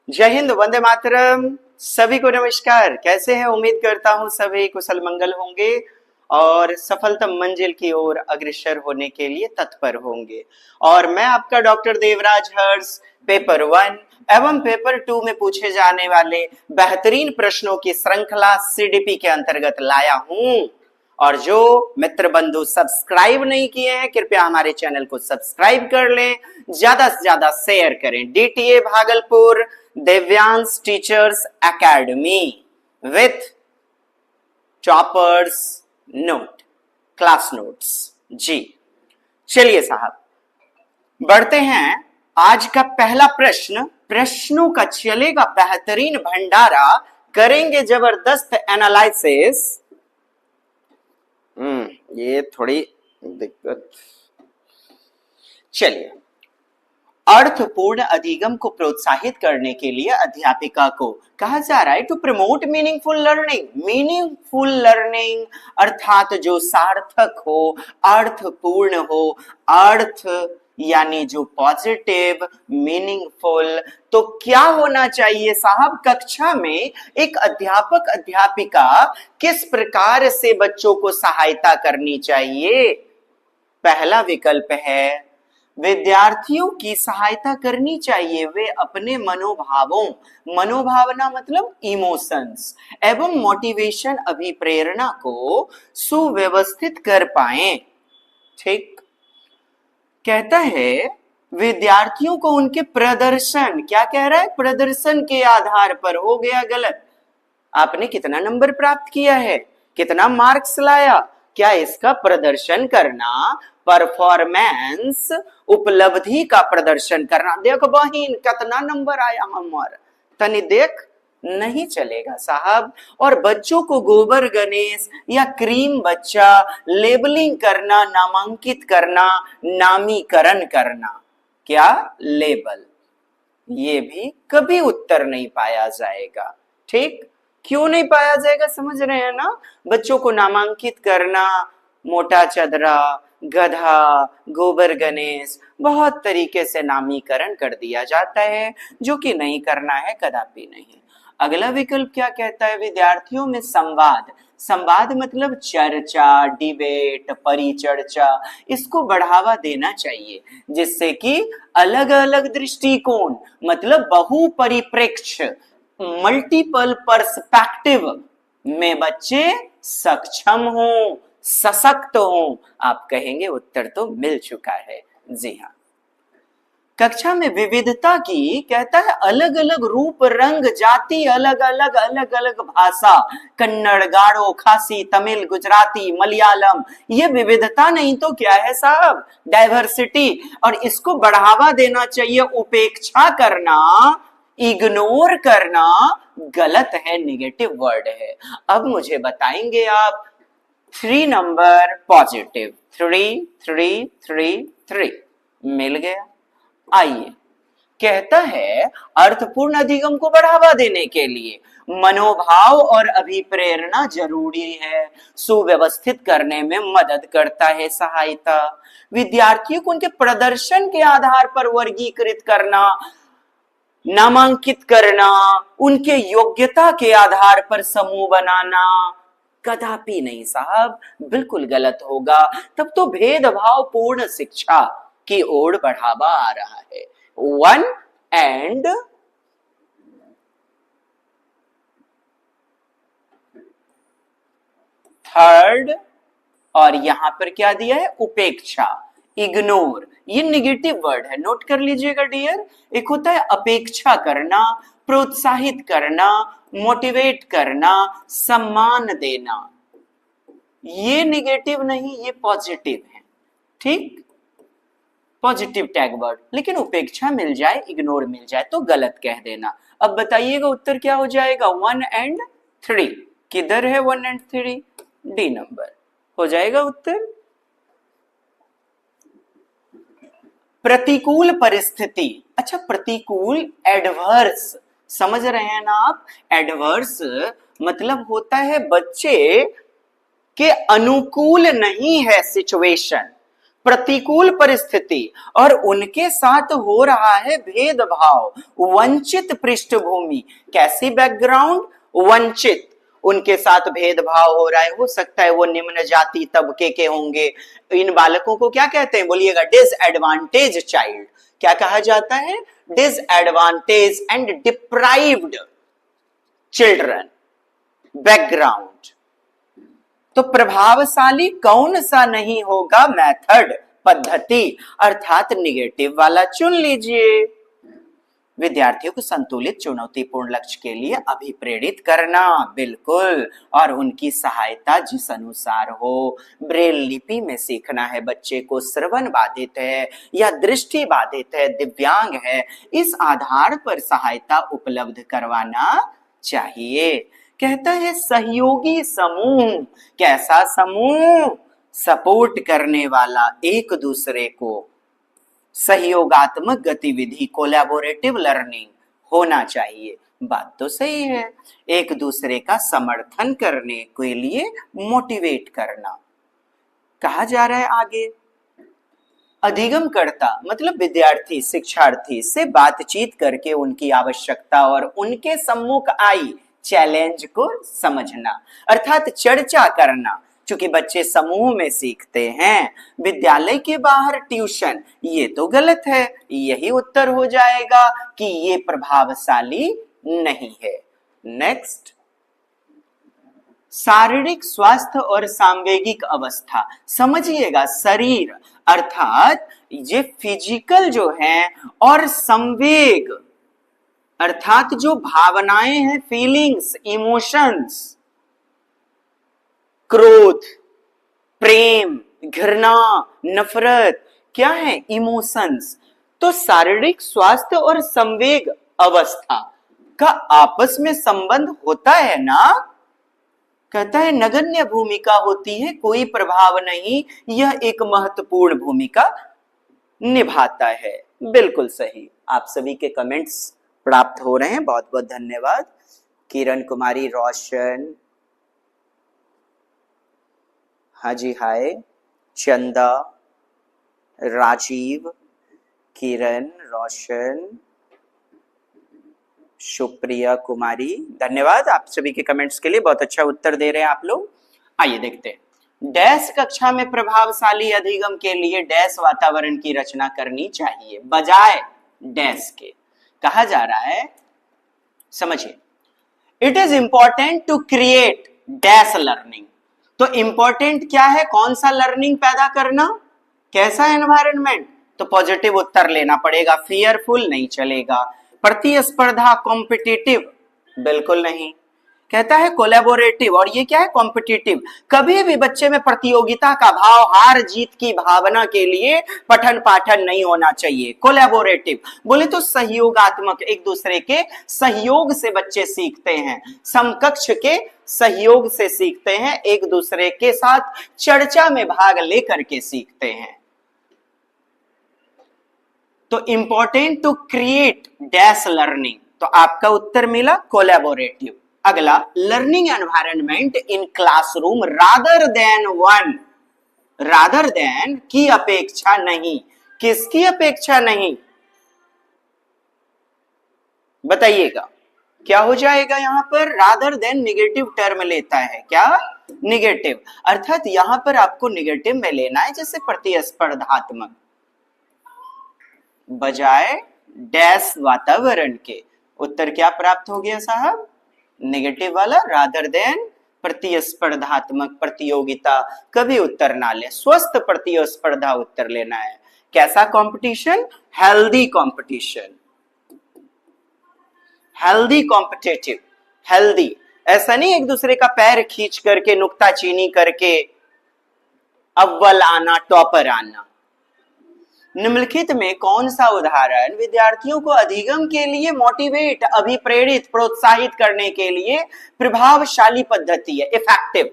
जय हिंद, वंदे मातरम। सभी को नमस्कार। कैसे हैं? उम्मीद करता हूं सभी कुशल मंगल होंगे और सफलतम मंजिल की ओर अग्रसर होने के लिए तत्पर होंगे। और मैं आपका डॉक्टर देवराज हर्ष पेपर 1 एवं पेपर 2 में पूछे जाने वाले बेहतरीन प्रश्नों की श्रृंखला सीडीपी के अंतर्गत लाया हूं। और जो मित्र बंधु सब्सक्राइब नहीं किए हैं, कृपया हमारे चैनल को सब्सक्राइब कर लें, ज्यादा से ज्यादा शेयर करें। DTA Bhagalpur Divyansh teachers academy with toppers note, class notes. जी चलिए साहब, बढ़ते हैं। आज का पहला प्रश्न, प्रश्नों का चलेगा बेहतरीन भंडारा, करेंगे जबरदस्त एनालिसिस। ये थोड़ी दिक्कत। चलिए, अर्थपूर्ण अधिगम को प्रोत्साहित करने के लिए अध्यापिका को कहा जा रहा है to promote meaningful learning. Meaningful learning अर्थात जो सार्थक हो, अर्थपूर्ण हो, अर्थ यानी जो पॉजिटिव, मीनिंगफुल। तो क्या होना चाहिए साहब? कक्षा में एक अध्यापक अध्यापिका किस प्रकार से बच्चों को सहायता करनी चाहिए? पहला विकल्प है विद्यार्थियों की सहायता करनी चाहिए, वे अपने मनोभावों, मनोभावना मतलब इमोशंस एवं मोटिवेशन, अभिप्रेरणा को सुव्यवस्थित कर पाएं। ठीक, कहता है विद्यार्थियों को उनके प्रदर्शन, क्या कह रहा है? प्रदर्शन के आधार पर। हो गया गलत। आपने कितना नंबर प्राप्त किया है, कितना मार्क्स लाया, क्या इसका प्रदर्शन करना, परफॉर्मेंस, उपलब्धि का प्रदर्शन करना। देख बहिन कितना नंबर आया हमारा, तनी देख, नहीं चलेगा साहब। और बच्चों को गोबर गणेश या क्रीम बच्चा लेबलिंग करना, नामांकित करना, नामीकरण करना, क्या लेबल, ये भी कभी उत्तर नहीं पाया जाएगा। ठीक, क्यों नहीं पाया जाएगा समझ रहे हैं ना? बच्चों को नामांकित करना, मोटा चदरा, गधा, गोबर गणेश, बहुत तरीके से नामीकरण कर दिया जाता है, जो कि नहीं करना है, कदापि नहीं। अगला विकल्प क्या कहता है? विद्यार्थियों में संवाद, संवाद मतलब चर्चा, डिबेट, परिचर्चा, इसको बढ़ावा देना चाहिए, जिससे कि अलग अलग दृष्टिकोण मतलब बहुपरिप्रेक्ष्य, मल्टीपल पर्सपेक्टिव में बच्चे सक्षम हों, सशक्त हों। आप कहेंगे उत्तर तो मिल चुका है। जी हाँ। कक्षा में विविधता की, कहता है अलग अलग रूप, रंग, जाति, अलग अलग अलग अलग भाषा, कन्नड़, गारो, खासी, तमिल, गुजराती, मलयालम, ये विविधता नहीं तो क्या है साहब? डाइवर्सिटी। और इसको बढ़ावा देना चाहिए। उपेक्षा करना, इग्नोर करना गलत है, नेगेटिव वर्ड है। अब मुझे बताएंगे आप 3 नंबर पॉजिटिव, 3 3 3 3 मिल गया। आइए, कहता है अर्थपूर्ण अधिगम को बढ़ावा देने के लिए मनोभाव और अभिप्रेरणा जरूरी है, सुव्यवस्थित करने में मदद करता है सहायता। विद्यार्थियों को उनके प्रदर्शन के आधार पर वर्गीकृत करना, नामांकित करना, उनके योग्यता के आधार पर समूह बनाना, कदापि नहीं साहब, बिल्कुल गलत होगा। तब तो भेदभाव पूर्ण शिक्षा की ओर बढ़ावा आ रहा है। 1 एंड 3 और यहां पर क्या दिया है? उपेक्षा, इग्नोर। ये निगेटिव वर्ड है, नोट कर लीजिएगा डियर। एक होता है अपेक्षा करना, प्रोत्साहित करना, मोटिवेट करना, सम्मान देना। ये निगेटिव नहीं, ये पॉजिटिव है। ठीक, पॉजिटिव टैग वर्ड। लेकिन उपेक्षा मिल जाए, इग्नोर मिल जाए तो गलत कह देना। अब बताइएगा उत्तर क्या हो जाएगा? 1 एंड 3। किधर है 1 एंड 3? डी नंबर हो जाएगा उत्तर। प्रतिकूल परिस्थिति, अच्छा प्रतिकूल, एडवर्स, समझ रहे हैं ना आप? एडवर्स मतलब होता है बच्चे के अनुकूल नहीं है सिचुएशन, प्रतिकूल परिस्थिति और उनके साथ हो रहा है भेदभाव, वंचित पृष्ठभूमि, कैसी बैकग्राउंड, वंचित, उनके साथ भेदभाव हो रहा है, हो सकता है वो निम्न जाति तबके के होंगे। इन बालकों को क्या कहते हैं बोलिएगा? Disadvantage child. क्या कहा जाता है? Disadvantage and deprived children, background. तो प्रभावशाली कौन सा नहीं होगा? मेथड, पद्धति, अर्थात निगेटिव वाला चुन लीजिए। विद्यार्थियों को संतुलित चुनौतीपूर्ण लक्ष्य के लिए अभिप्रेरित करना, बिल्कुल, और उनकी सहायता जिस अनुसार हो। ब्रेल लिपि में सीखना है बच्चे को, श्रवण बाधित है या दृष्टि बाधित है, दिव्यांग है, इस आधार पर सहायता उपलब्ध करवाना चाहिए। कहता है सहयोगी समूह। कैसा समूह? सपोर्ट करने वाला, एक दूसरे को सहयोगात्मक गतिविधि, कोलैबोरेटिव लर्निंग होना चाहिए। बात तो सही है, एक दूसरे का समर्थन करने के लिए मोटिवेट करना। कहा जा रहा है आगे, अधिगमकर्ता मतलब विद्यार्थी, शिक्षार्थी से बातचीत करके उनकी आवश्यकता और उनके सम्मुख आई चैलेंज को समझना, अर्थात चर्चा करना। चूंकि बच्चे समूह में सीखते हैं, विद्यालय के बाहर ट्यूशन, ये तो गलत है। यही उत्तर हो जाएगा कि ये प्रभावशाली नहीं है। नेक्स्ट, शारीरिक स्वास्थ्य और सांवेगिक अवस्था। समझिएगा, शरीर अर्थात ये फिजिकल जो है और संवेग अर्थात जो भावनाएं हैं, फीलिंग्स, इमोशंस, क्रोध, प्रेम, घृणा, नफरत, क्या है? इमोशंस। तो शारीरिक स्वास्थ्य और संवेग अवस्था का आपस में संबंध होता है ना? कहता है नगण्य भूमिका होती है, कोई प्रभाव नहीं, यह एक महत्वपूर्ण भूमिका निभाता है। बिल्कुल सही। आप सभी के कमेंट्स प्राप्त हो रहे हैं, बहुत बहुत धन्यवाद। किरण कुमारी, रोशन, हाजी हाय, चंदा, राजीव, किरण, रोशन, सुप्रिया कुमारी, धन्यवाद आप सभी के कमेंट्स के लिए, बहुत अच्छा उत्तर दे रहे हैं आप लोग। आइए देखते हैं, डैश कक्षा में प्रभावशाली अधिगम के लिए डैश वातावरण की रचना करनी चाहिए बजाय डैश के। कहा जा रहा है, समझिए, it is important to create dash learning. तो इंपॉर्टेंट क्या है? कौन सा लर्निंग पैदा करना, कैसा एनवायरनमेंट? तो पॉजिटिव उत्तर लेना पड़ेगा, फियरफुल नहीं चलेगा। प्रतिस्पर्धा, कॉम्पिटिटिव, बिल्कुल नहीं। कहता है कोलैबोरेटिव, और ये क्या है? कॉम्पिटिटिव। कभी भी बच्चे में प्रतियोगिता का भाव, हार जीत की भावना के लिए पठन पाठन नहीं होना चाहिए। कोलैबोरेटिव बोले तो सहयोगात्मक, एक दूसरे के सहयोग से बच्चे सीखते हैं, समकक्ष के सहयोग से सीखते हैं, एक दूसरे के साथ चर्चा में भाग लेकर के सीखते हैं। तो important to create dash learning, तो आपका उत्तर मिला कोलैबोरेटिव। अगला, learning environment in classroom rather than one, rather than की अपेक्षा नहीं। किसकी अपेक्षा नहीं? बताइएगा क्या हो जाएगा यहां पर? रादर देन निगेटिव टर्म लेता है, क्या? निगेटिव, अर्थात यहां पर आपको निगेटिव में लेना है, जैसे प्रतिस्पर्धात्मक, बजाय डैश वातावरण के। उत्तर क्या प्राप्त हो गया साहब? नेगेटिव वाला, रादर देन प्रतिस्पर्धात्मक, प्रतियोगिता। कभी उत्तर ना ले, स्वस्थ प्रतिस्पर्धा उत्तर लेना है। कैसा competition? Healthy competition, healthy competitive, healthy. ऐसा नहीं एक दूसरे का पैर खींच करके, नुक्ताचीनी करके अव्वल आना, टॉपर आना। निम्नलिखित में कौन सा उदाहरण विद्यार्थियों को अधिगम के लिए मोटिवेट, अभिप्रेरित, प्रोत्साहित करने के लिए प्रभावशाली पद्धति है, इफेक्टिव?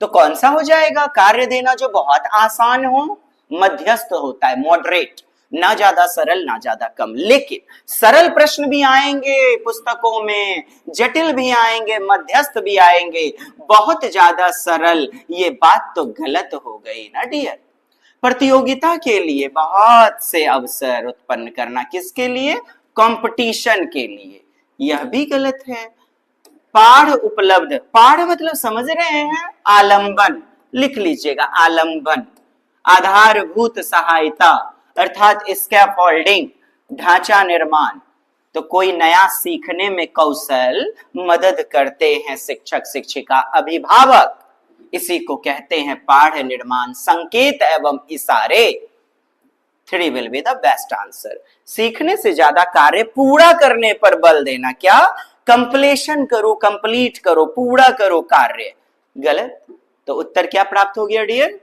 तो कौन सा हो जाएगा? कार्य देना जो बहुत आसान हो, मध्यस्थ होता है, मॉडरेट, ना ज्यादा सरल ना ज्यादा कम। लेकिन सरल प्रश्न भी आएंगे पुस्तकों में, जटिल भी आएंगे, मध्यस्थ भी आएंगे, बहुत ज्यादा सरल, ये बात तो गलत हो गई ना डियर। प्रतियोगिता के लिए बहुत से अवसर उत्पन्न करना, किसके लिए? कंपटीशन के लिए। यह भी गलत है। पाढ़ उपलब्ध, पाढ़ मतलब समझ रहे हैं? आलंबन, लिख लीजिएगा आलंबन। आधारभूत सहायता अर्थात स्कैफोल्डिंग, ढांचा निर्माण। तो कोई नया सीखने में कौशल मदद करते हैं शिक्षक शिक्षिका अभिभावक, इसी को कहते हैं पाढ़ निर्माण। संकेत एवं इशारे, 3 will be the best answer. सीखने से ज्यादा कार्य पूरा करने पर बल देना, क्या? कंप्लीशन करो, कंप्लीट करो, पूरा करो कार्य। गलत। तो उत्तर क्या प्राप्त हो गया डियर?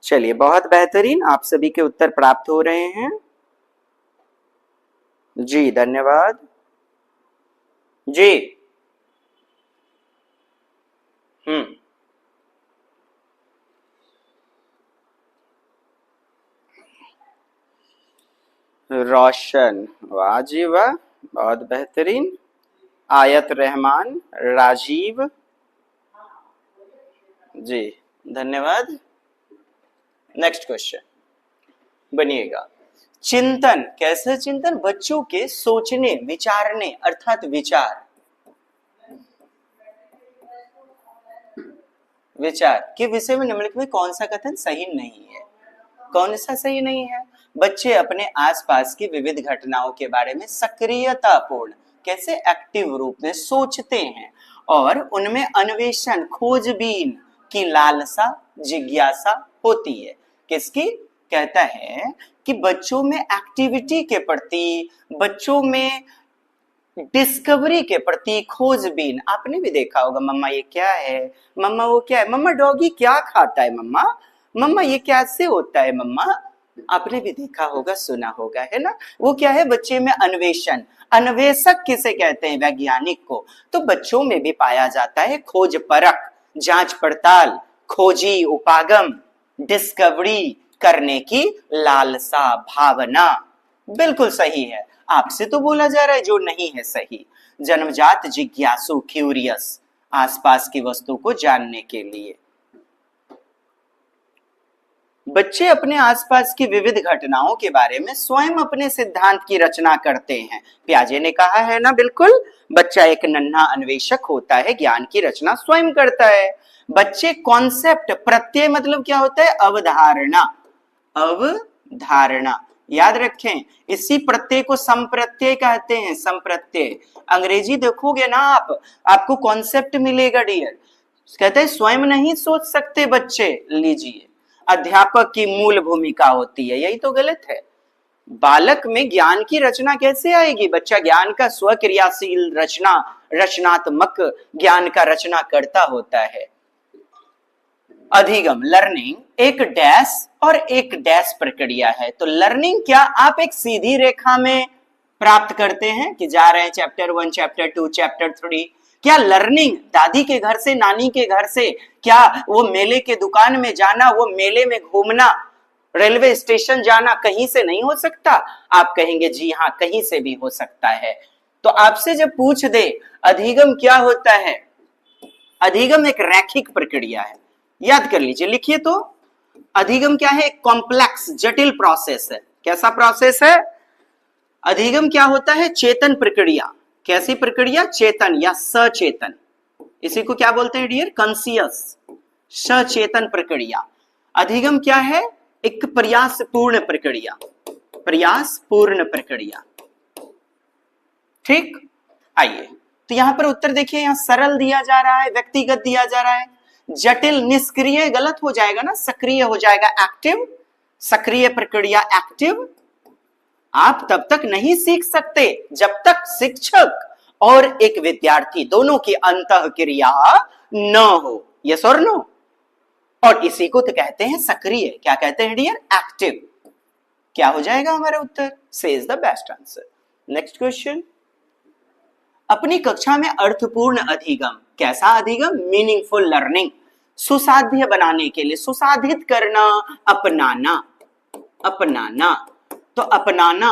चलिए बहुत बेहतरीन, आप सभी के उत्तर प्राप्त हो रहे हैं जी, धन्यवाद जी। रोशन, वाह जी वाह, बहुत बेहतरीन। आयत रहमान, राजीव जी, धन्यवाद। नेक्स्ट क्वेश्चन बनिएगा। चिंतन, कैसे चिंतन? बच्चों के सोचने विचारने अर्थात विचार, विचार के विषय में निम्नलिखित में कौन सा कथन सही नहीं है? कौन सा सही नहीं है? बच्चे अपने आसपास की विविध घटनाओं के बारे में सक्रियतापूर्ण, कैसे एक्टिव रूप में सोचते हैं और उनमें अन्वेषण, खोजबीन की लालसा, जिज्ञासा होती है। किसकी? कहता है कि बच्चों में एक्टिविटी के प्रति, बच्चों में डिस्कवरी के प्रति खोजबीन। आपने भी देखा होगा, मम्मा ये क्या है, मम्मा वो क्या है, मम्मा डॉगी क्या खाता है, मम्मा मम्मा ये कैसे होता है मम्मा। आपने भी देखा होगा, सुना होगा, है ना? वो क्या है? बच्चे में अन्वेषण। अन्वेषक किसे कहते हैं? वैज्ञानिक को। तो बच्चों में भी पाया जाता है खोज परख, जांच पड़ताल, खोजी उपागम, डिस्कवरी करने की लालसा, भावना। बिल्कुल सही है। आपसे तो बोला जा रहा है जो नहीं है सही। जन्मजात जिज्ञासु, क्यूरियस, आसपास की वस्तु को जानने के लिए। बच्चे अपने आसपास की विविध घटनाओं के बारे में स्वयं अपने सिद्धांत की रचना करते हैं। प्याजे ने कहा है ना, बिल्कुल। बच्चा एक नन्हा अन्वेषक होता है, ज्ञान की रचना स्वयं करता है। बच्चे कॉन्सेप्ट, प्रत्यय मतलब क्या होता है? अवधारणा, अवधारणा याद रखें। इसी प्रत्यय को संप्रत्यय कहते हैं, संप्रत्यय। अंग्रेजी देखोगे ना आप, आपको कॉन्सेप्ट मिलेगा डियर। कहते हैं स्वयं नहीं सोच सकते बच्चे। लीजिए, अध्यापक की मूल भूमिका होती है, यही तो गलत है। बालक में ज्ञान की रचना कैसे आएगी? बच्चा ज्ञान का स्वक्रियाशील रचना, रचनात्मक ज्ञान का रचना करता होता है। अधिगम, लर्निंग एक डैश और एक डैश प्रक्रिया है। तो लर्निंग क्या आप एक सीधी रेखा में प्राप्त करते हैं कि जा रहे हैं चैप्टर 1, चैप्टर 2, चैप्टर 3? क्या लर्निंग दादी के घर से, नानी के घर से, क्या वो मेले के दुकान में जाना, वो मेले में घूमना, रेलवे स्टेशन जाना, कहीं से नहीं हो सकता? आप कहेंगे जी हाँ, कहीं से भी हो सकता है। तो आपसे जब पूछ दे अधिगम क्या होता है, अधिगम एक रैखिक प्रक्रिया है। याद कर लीजिए, लिखिए तो। अधिगम क्या है? एक कॉम्प्लेक्स, जटिल प्रोसेस है। कैसा प्रोसेस है? अधिगम क्या होता है? चेतन प्रक्रिया। कैसी प्रक्रिया? चेतन या सचेतन। इसी को क्या बोलते हैं डियर? कॉन्शियस, सचेतन प्रक्रिया। अधिगम क्या है? एक प्रयासपूर्ण प्रक्रिया, प्रयासपूर्ण प्रक्रिया। ठीक, आइए तो यहां पर उत्तर देखिए, यहां सरल दिया जा रहा है, व्यक्तिगत दिया जा रहा है। जटिल, निष्क्रिय गलत हो जाएगा ना, सक्रिय हो जाएगा, एक्टिव। सक्रिय प्रक्रिया, एक्टिव। आप तब तक नहीं सीख सकते जब तक शिक्षक और एक विद्यार्थी दोनों की अंतःक्रिया न हो। यस और नो? और इसी को तो कहते हैं सक्रिय। क्या कहते हैं डियर? एक्टिव। क्या हो जाएगा हमारा उत्तर? से is the best answer. Next question. अपनी कक्षा में अर्थपूर्ण अधिगम, कैसा अधिगम? मीनिंगफुल लर्निंग, सुसाध्य बनाने के लिए, सुसाधित करना, अपनाना, अपनाना। तो अपनाना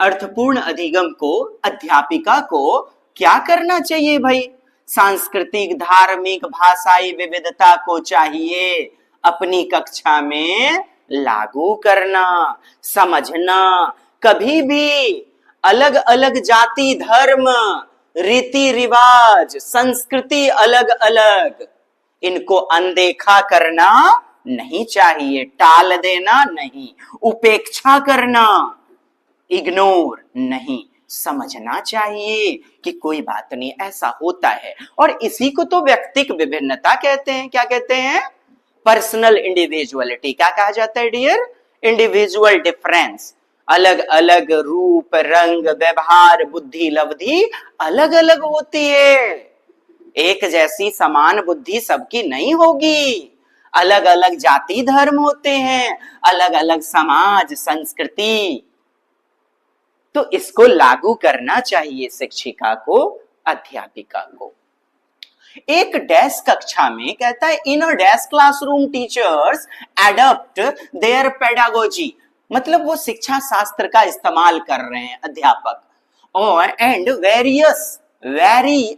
अर्थपूर्ण अधिगम को अध्यापिका को क्या करना चाहिए भाई? सांस्कृतिक, धार्मिक, भाषाई विविधता को चाहिए अपनी कक्षा में लागू करना, समझना। कभी भी अलग अलग जाति, धर्म, रीति रिवाज, संस्कृति अलग अलग, इनको अनदेखा करना नहीं चाहिए, टाल देना नहीं, उपेक्षा करना, इग्नोर नहीं, समझना चाहिए कि कोई बात नहीं, ऐसा होता है। और इसी को तो व्यक्तिक विभिन्नता कहते हैं। क्या कहते हैं? Personal individuality. क्या कहा जाता है डियर? Individual difference. अलग अलग रूप, रंग, व्यवहार, बुद्धि, लब्धि अलग अलग होती है। एक जैसी समान बुद्धि सबकी नहीं होगी। अलग अलग जाति धर्म होते हैं, अलग अलग समाज संस्कृति। तो इसको लागू करना चाहिए शिक्षिका को, अध्यापिका को। एक डैश कक्षा में कहता है in a dash classroom teachers adapt their pedagogy, मतलब वो शिक्षा शास्त्र का इस्तेमाल कर रहे हैं अध्यापक। और एंड वेरी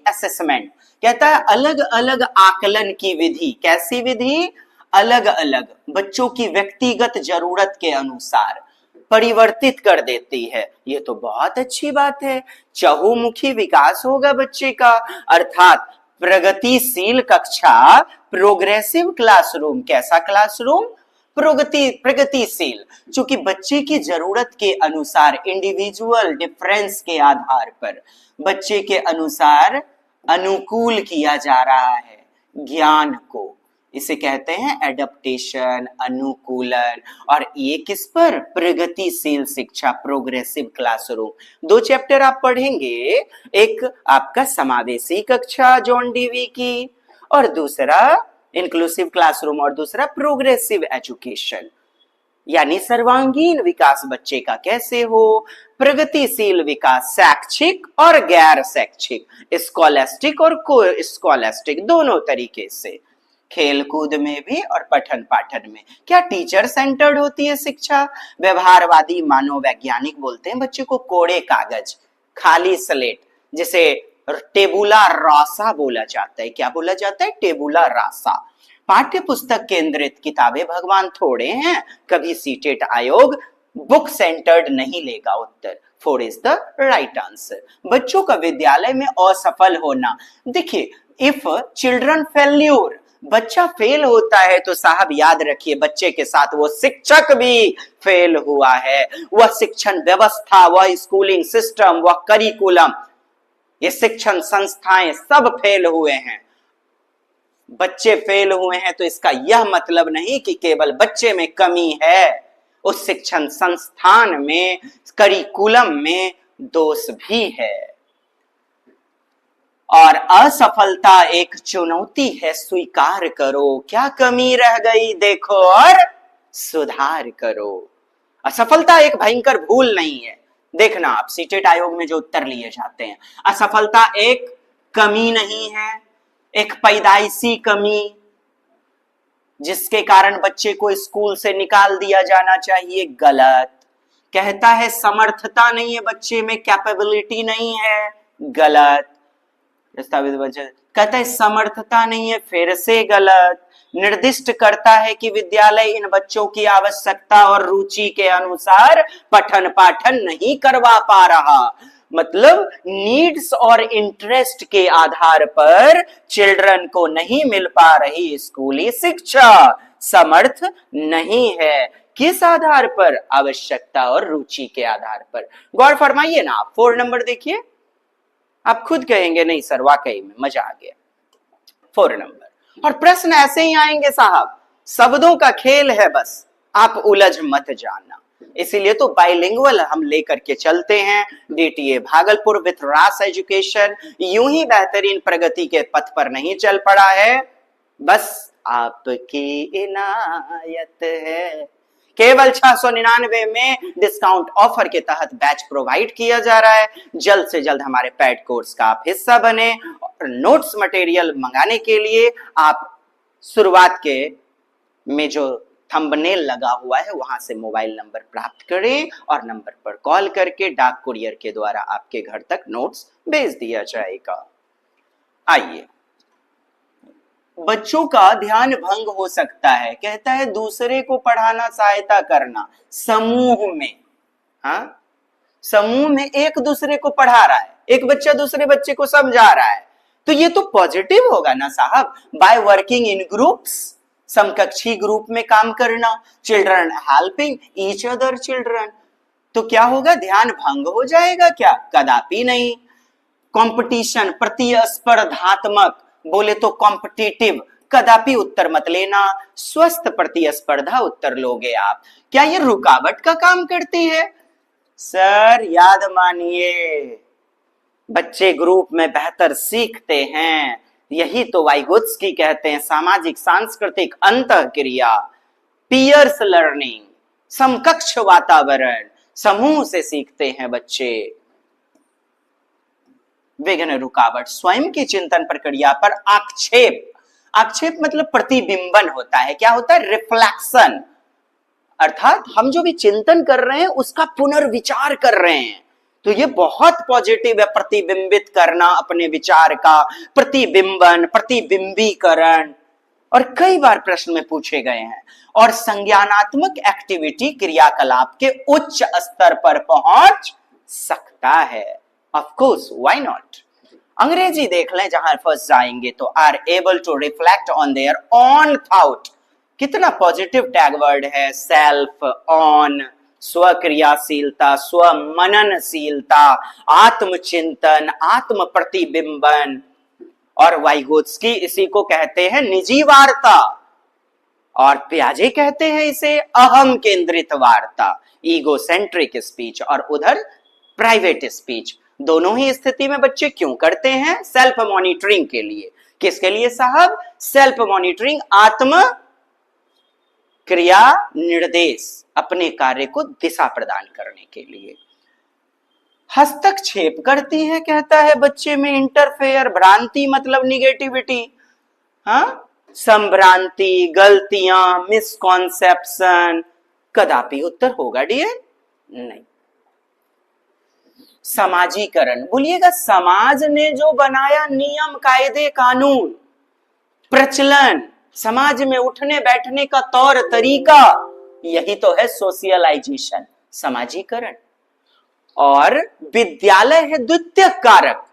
असेसमेंट, कहता है अलग अलग आकलन की विधि। कैसी विधि? अलग अलग, बच्चों की व्यक्तिगत जरूरत के अनुसार परिवर्तित कर देती है। ये तो बहुत अच्छी बात है। चहुमुखी विकास होगा बच्चे का, अर्थात प्रगतिशील कक्षा, प्रोग्रेसिव क्लासरूम। कैसा क्लासरूम? प्रगतिशील, क्योंकि बच्चे की जरूरत के अनुसार, इंडिविजुअल डिफरेंस के आधार पर बच्चे के अनुसार अनुकूल किया जा रहा है ज्ञान को। इसे कहते हैं एडप्टेशन, अनुकूलन। और ये किस पर? प्रगतिशील शिक्षा, प्रोग्रेसिव क्लासरूम। 2 चैप्टर आप पढ़ेंगे, एक आपका समावेशी कक्षा जॉन डीवी की, और दूसरा इंक्लूसिव क्लासरूम, और दूसरा प्रोग्रेसिव एजुकेशन, यानी सर्वांगीण विकास बच्चे का कैसे हो। प्रगतिशील विकास शैक्षिक और गैर शैक्षिक, स्कॉलेस्टिक और को स्कॉलेस्टिक, दोनों तरीके से, खेलकूद में भी और पठन पाठन में। क्या टीचर सेंटर्ड होती है शिक्षा? व्यवहारवादी, मानववैज्ञानिक बोलते हैं बच्चे को कोड़े कागज, खाली स्लेट, जिसे टेबुला रासा बोला जाता है। क्या बोला जाता है? टेबुला रासा। पाठ्य पुस्तक केंद्रित किताबें भगवान थोड़े हैं। कभी सीटेट आयोग बुक सेंटर्ड नहीं लेगा उत्तर। 4 इज द राइट आंसर। बच्चों का विद्यालय में असफल होना। देखिए, इफ चिल्ड्रन फेल्यूर, बच्चा फेल होता है तो साहब याद रखिए बच्चे के साथ वो शिक्षक भी फेल हुआ है। वह शिक्षण व्यवस्था, वह स्कूलिंग सिस्टम, वह करिकुलम, ये शिक्षण संस्थाएं सब फेल हुए हैं। बच्चे फेल हुए हैं तो इसका यह मतलब नहीं कि केवल बच्चे में कमी है, उस शिक्षण संस्थान में, करिकुलम में दोष भी है। और असफलता एक चुनौती है, स्वीकार करो। क्या कमी रह गई देखो और सुधार करो। असफलता एक भयंकर भूल नहीं है। देखना आप सीटेट आयोग में जो उत्तर लिए जाते हैं, असफलता एक कमी नहीं है, एक पैदाइशी कमी जिसके कारण बच्चे को स्कूल से निकाल दिया जाना चाहिए, गलत। कहता है समर्थता नहीं है बच्चे में, कैपेबिलिटी नहीं है, गलत। प्रस्तावित बजट कहता है समर्थता नहीं है, फिर से गलत। निर्दिष्ट करता है कि विद्यालय इन बच्चों की आवश्यकता और रुचि के अनुसार पठन पाठन नहीं करवा पा रहा, मतलब नीड्स और इंटरेस्ट के आधार पर चिल्ड्रन को नहीं मिल पा रही स्कूली शिक्षा, समर्थ नहीं है। किस आधार पर? आवश्यकता और रुचि के आधार पर। गौर फरमाइए ना आप। 4 नंबर देखिए, आप खुद कहेंगे नहीं सर वाकई में मजा आ गया। 4 नंबर। और प्रश्न ऐसे ही आएंगे साहब, शब्दों का खेल है, बस आप उलझ मत जाना। इसीलिए तो बाइलिंगुअल हम लेकर के चलते हैं। डीटीए भागलपुर विथ रास एजुकेशन यूं ही बेहतरीन प्रगति के पथ पर नहीं चल पड़ा है, बस आपकी इनायत है। केवल 699 में डिस्काउंट ऑफर के तहत बैच प्रोवाइड किया जा रहा है। जल्द से जल्द हमारे पैड कोर्स का आप हिस्सा बने। और नोट्स मटेरियल मंगाने के लिए आप शुरुआत के में जो थंबनेल लगा हुआ है वहां से मोबाइल नंबर प्राप्त करें और नंबर पर कॉल करके डाक कुरियर के द्वारा आपके घर तक नोट्स भेज दिया जाएगा। आइए बच्चों का ध्यान भंग हो सकता है, कहता है दूसरे को पढ़ाना सहायता करना समूह में। हाँ, समूह में एक दूसरे को पढ़ा रहा है, एक बच्चा दूसरे बच्चे को समझा रहा है, तो ये तो पॉजिटिव होगा ना साहब। बाय वर्किंग इन ग्रुप्स, समकक्षी ग्रुप में काम करना, children helping each other children, तो क्या होगा, ध्यान भंग हो जाएगा क्या? कदापि नहीं। कंपटीशन, प्रतिस्पर्धात्मक, बोले तो कॉम्पिटिटिव, कदापि उत्तर मत लेना। स्वस्थ प्रतिस्पर्धा उत्तर लोगे आप। क्या ये रुकावट का काम करती है? सर याद मानिए, बच्चे ग्रुप में बेहतर सीखते हैं, यही तो वाइगोत्स्की कहते हैं सामाजिक सांस्कृतिक अंतःक्रिया, पीयर्स लर्निंग, समकक्ष वातावरण, समूह से सीखते हैं बच्चे। विघ्न, रुकावट, स्वयं की चिंतन प्रक्रिया पर आक्षेप। आक्षेप मतलब प्रतिबिंबन होता है, क्या होता है? रिफ्लेक्शन, अर्थात हम जो भी चिंतन कर रहे हैं उसका पुनर्विचार कर रहे हैं, तो ये बहुत पॉजिटिव है। प्रतिबिंबित करना अपने विचार का, प्रतिबिंबन, प्रतिबिंबीकरण, और कई बार प्रश्न में पूछे गए हैं। और संज्ञानात्मक एक्टिविटी, क्रियाकलाप के उच्च स्तर पर पहुंच सकता है। Of course, why not. अंग्रेजी देख लें जहां फंस जाएंगे तो, are able to reflect on their own thought, कितना पॉजिटिव टैग वर्ड है। सेल्फ, ऑन, स्वक्रियाशीलता, स्वमननशीलता, आत्मचिंतन, आत्म प्रतिबिंबन, और वाइगोत्स्की इसी को कहते हैं निजी वार्ता, और पियाजे कहते हैं इसे अहम केंद्रित वार्ता, ईगोसेंट्रिक स्पीच, और उधर प्राइवेट स्पीच। दोनों ही स्थिति में बच्चे क्यों करते हैं? सेल्फ मॉनिटरिंग के लिए। किसके लिए साहब? सेल्फ मॉनिटरिंग, आत्म क्रिया निर्देश, अपने कार्य को दिशा प्रदान करने के लिए। हस्तक्षेप करती है, कहता है बच्चे में इंटरफेयर, भ्रांति मतलब निगेटिविटी, हाँ, संभ्रांति, गलतियां, मिसकॉन्सेप्शन, कदापि उत्तर होगा डियर नहीं। समाजीकरण, बोलिएगा समाज ने जो बनाया नियम, कायदे, कानून, प्रचलन, समाज में उठने बैठने का तौर तरीका, यही तो है सोशलाइजेशन, समाजीकरण। और विद्यालय है द्वितीयक कारक,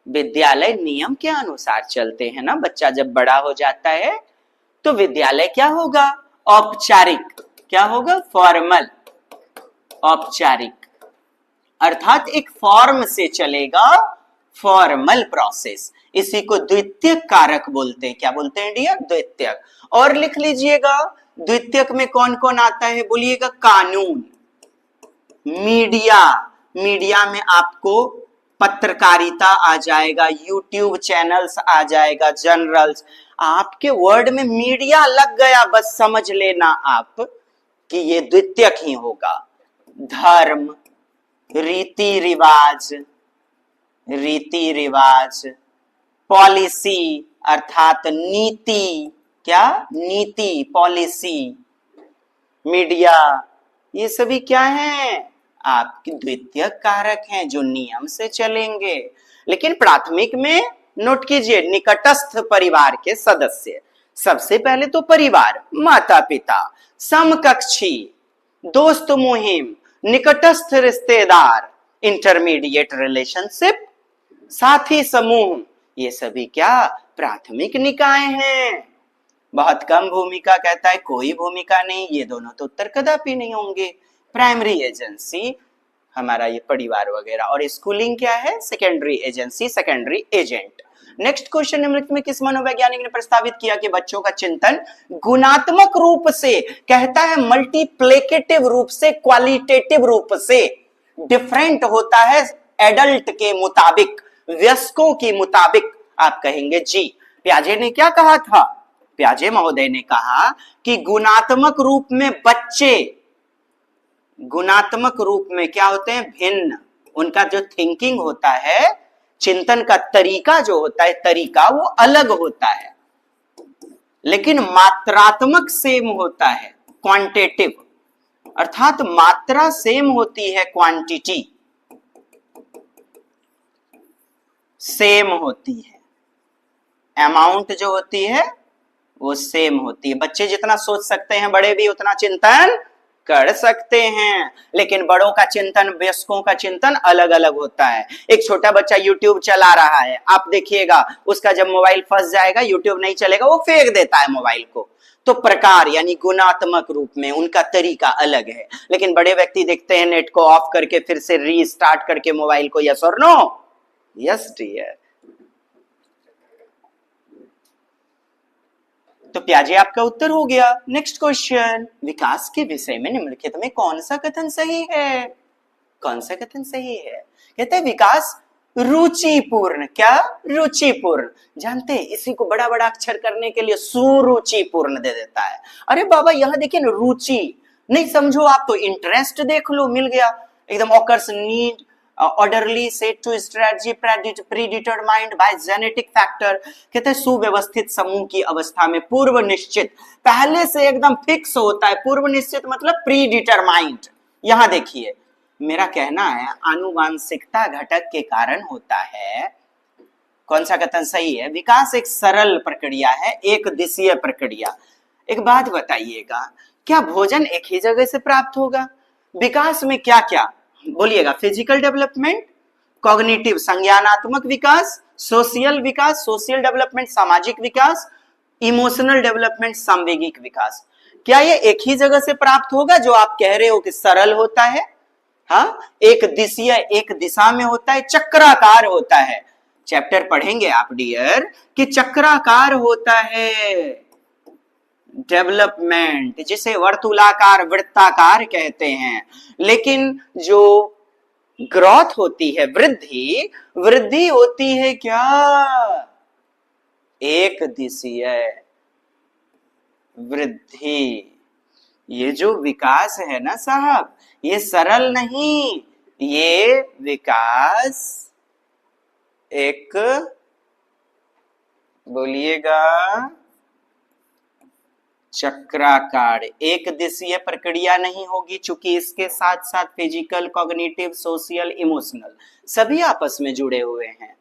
विद्यालय नियम के अनुसार चलते हैं ना। बच्चा जब बड़ा हो जाता है तो विद्यालय क्या होगा? औपचारिक, क्या होगा? फॉर्मल, औपचारिक, अर्थात एक फॉर्म से चलेगा, फॉर्मल प्रोसेस। इसी को द्वितीयक कारक बोलते हैं। क्या बोलते हैं डियर? द्वितीयक। और लिख लीजिएगा द्वितीयक में कौन कौन आता है, बोलिएगा कानून, मीडिया, मीडिया में आपको पत्रकारिता आ जाएगा, यूट्यूब चैनल्स आ जाएगा, जर्नल्स, आपके वर्ड में मीडिया लग गया, बस समझ लेना आप कि ये द्वितीयक ही होगा। धर्म, रीति रिवाज, रीति रिवाज, पॉलिसी अर्थात नीति, क्या? नीति, पॉलिसी, मीडिया, ये सभी क्या हैं? आपके द्वितीयक कारक हैं जो नियम से चलेंगे। लेकिन प्राथमिक में नोट कीजिए, निकटस्थ परिवार के सदस्य, सबसे पहले तो परिवार, माता पिता, समकक्षी, दोस्त मुहिम, निकटस्थ रिश्तेदार, इंटरमीडिएट रिलेशनशिप, साथी समूह, ये सभी क्या? प्राथमिक निकाय हैं। बहुत कम भूमिका, कहता है कोई भूमिका नहीं, ये दोनों तो उत्तर कदापि नहीं होंगे। प्राइमरी एजेंसी हमारा ये परिवार वगैरह, और स्कूलिंग क्या है? Secondary agency, secondary agent. Next question निम्नलिखित में किस मनोवैज्ञानिक ने प्रस्तावित किया कि बच्चों का चिंतन गुणात्मक रूप से, कहता है मल्टीप्लिकेटिव रूप से, क्वालिटेटिव रूप से डिफरेंट होता है एडल्ट के मुताबिक, वयस्कों के मुताबिक। आप कहेंगे जी पियाजे ने क्या कहा था? पियाजे महोदय ने कहा कि गुणात्मक रूप में बच्चे, गुणात्मक रूप में क्या होते हैं? भिन्न, उनका जो थिंकिंग होता है, चिंतन का तरीका जो होता है, तरीका वो अलग होता है। लेकिन मात्रात्मक सेम होता है, क्वांटिटेटिव, अर्थात मात्रा सेम होती है, क्वांटिटी सेम होती है, अमाउंट जो होती है वो सेम होती है। बच्चे जितना सोच सकते हैं बड़े भी उतना चिंतन कर सकते हैं, लेकिन बड़ों का चिंतन, वयस्कों का चिंतन अलग अलग होता है। एक छोटा बच्चा यूट्यूब चला रहा है, आप देखिएगा उसका जब मोबाइल फंस जाएगा, यूट्यूब नहीं चलेगा, वो फेंक देता है मोबाइल को। तो प्रकार यानी गुणात्मक रूप में उनका तरीका अलग है। लेकिन बड़े व्यक्ति देखते हैं नेट को ऑफ करके फिर से रीस्टार्ट करके मोबाइल को, यस और नो? Yes dear. तो प्याजे आपका उत्तर हो गया। नेक्स्ट क्वेश्चन, विकास के विषय में निम्नलिखित में कौन सा कथन सही है? कौन सा कथन सही है? कहते हैं विकास रुचिपूर्ण। क्या? रुचिपूर्ण। जानते हैं इसी को बड़ा बड़ा अक्षर करने के लिए सुरुचिपूर्ण दे देता है। अरे बाबा यहां देखिए ना, रुचि नहीं समझो आप तो इंटरेस्ट देख लो, मिल गया एकदम। Occurs need orderly set to strategy predetermined by genetic factor। कहते हैं सुव्यवस्थित समूह की अवस्था में पूर्व निश्चित, पहले से एकदम फिक्स होता है। पूर्व निश्चित मतलब प्रीडिटरमाइंड। यहां देखिए मेरा कहना है आनुवांशिकता घटक के कारण होता है। कौन सा कथन सही है? विकास एक सरल प्रक्रिया है, एक दिशीय प्रक्रिया। एक बात बताइएगा, क्या भोजन एक ही जगह से प्राप्त होगा? विकास में क्या क्या बोलिएगा? फिजिकल डेवलपमेंट, कॉग्निटिव संज्ञानात्मक विकास, सोशल विकास सोशल डेवलपमेंट सामाजिक विकास, इमोशनल डेवलपमेंट सांवेगिक विकास। क्या ये एक ही जगह से प्राप्त होगा जो आप कह रहे हो कि सरल होता है? हाँ, एक दिशीय एक दिशा में होता है, चक्राकार होता है। चैप्टर पढ़ेंगे आप डियर कि चक्राकार होता है डेवलपमेंट, जिसे वर्तुलाकार वृत्ताकार कहते हैं। लेकिन जो ग्रोथ होती है, वृद्धि, वृद्धि होती है क्या? एक दिशीय वृद्धि। ये जो विकास है ना साहब, ये सरल नहीं, ये विकास एक, बोलिएगा, चक्राकार, एक दिशीय प्रक्रिया नहीं होगी, चूंकि इसके साथ साथ फिजिकल, कॉग्निटिव, सोशल, इमोशनल सभी आपस में जुड़े हुए हैं।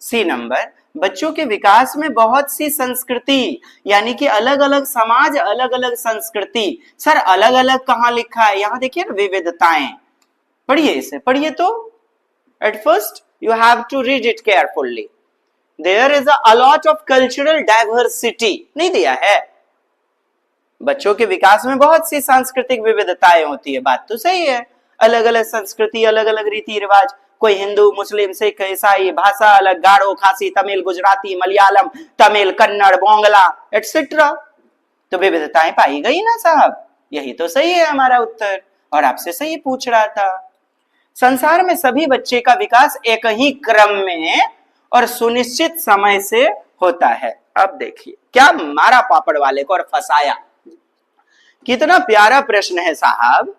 सी नंबर, बच्चों के विकास में बहुत सी संस्कृति यानी कि अलग अलग समाज, अलग अलग संस्कृति। सर अलग अलग कहां लिखा है? यहां देखिए ना, विविधताएं। पढ़िए इसे, पढ़िए तो। At first you have to read it carefully. There is a lot of cultural diversity, नहीं दिया है। बच्चों के विकास में बहुत सी सांस्कृतिक विविधताएं होती है, बात तो सही है। अलग अलग संस्कृति, अलग अलग रीति रिवाज, कोई हिंदू, मुस्लिम, सिख, ईसाई, भाषा अलग, गारो, खासी, तमिल, गुजराती, मलयालम, तमिल, कन्नड़, बोंगला एटसेट्रा। तो विविधताएं पाई गई ना साहब, यही तो सही है हमारा उत्तर, और आपसे सही पूछ रहा था। संसार में सभी बच्चे का विकास एक ही क्रम में और सुनिश्चित समय से होता है। अब देखिए क्या मारा पापड़ वाले को और फंसाया। कितना प्यारा प्रश्न है साहब।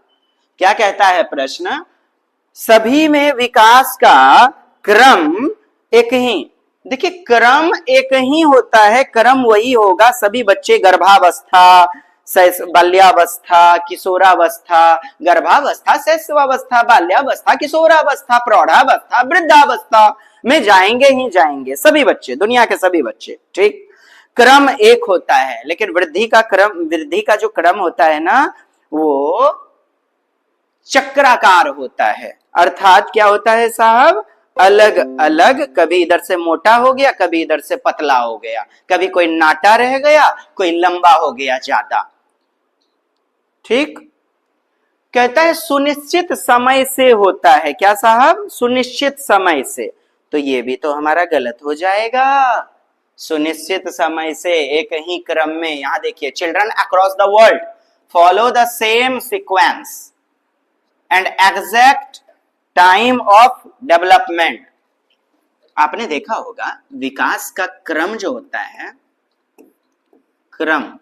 क्या कहता है प्रश्न? सभी में विकास का क्रम एक ही। देखिए क्रम एक ही होता है, क्रम वही होगा। सभी बच्चे गर्भावस्था, बाल्यावस्था, किशोरावस्था, गर्भावस्था, शैशवावस्था, बाल्यावस्था, किशोरावस्था, प्रौढ़ावस्था, वृद्धावस्था में जाएंगे ही जाएंगे सभी बच्चे, दुनिया के सभी बच्चे। ठीक, क्रम एक होता है, लेकिन वृद्धि का जो क्रम होता है ना, वो चक्राकार होता है। अर्थात क्या होता है साहब? अलग अलग, कभी इधर से मोटा हो गया, कभी इधर से पतला हो गया, कभी कोई नाटा रह गया, कोई लंबा हो गया ज्यादा। ठीक, कहता है सुनिश्चित समय से होता है। क्या साहब? सुनिश्चित समय से। तो ये भी तो हमारा गलत हो जाएगा। सुनिश्चित समय से एक ही क्रम में। यहां देखिए, children across the world follow the same sequence and exact time of development. आपने देखा होगा विकास का क्रम जो होता है, क्रम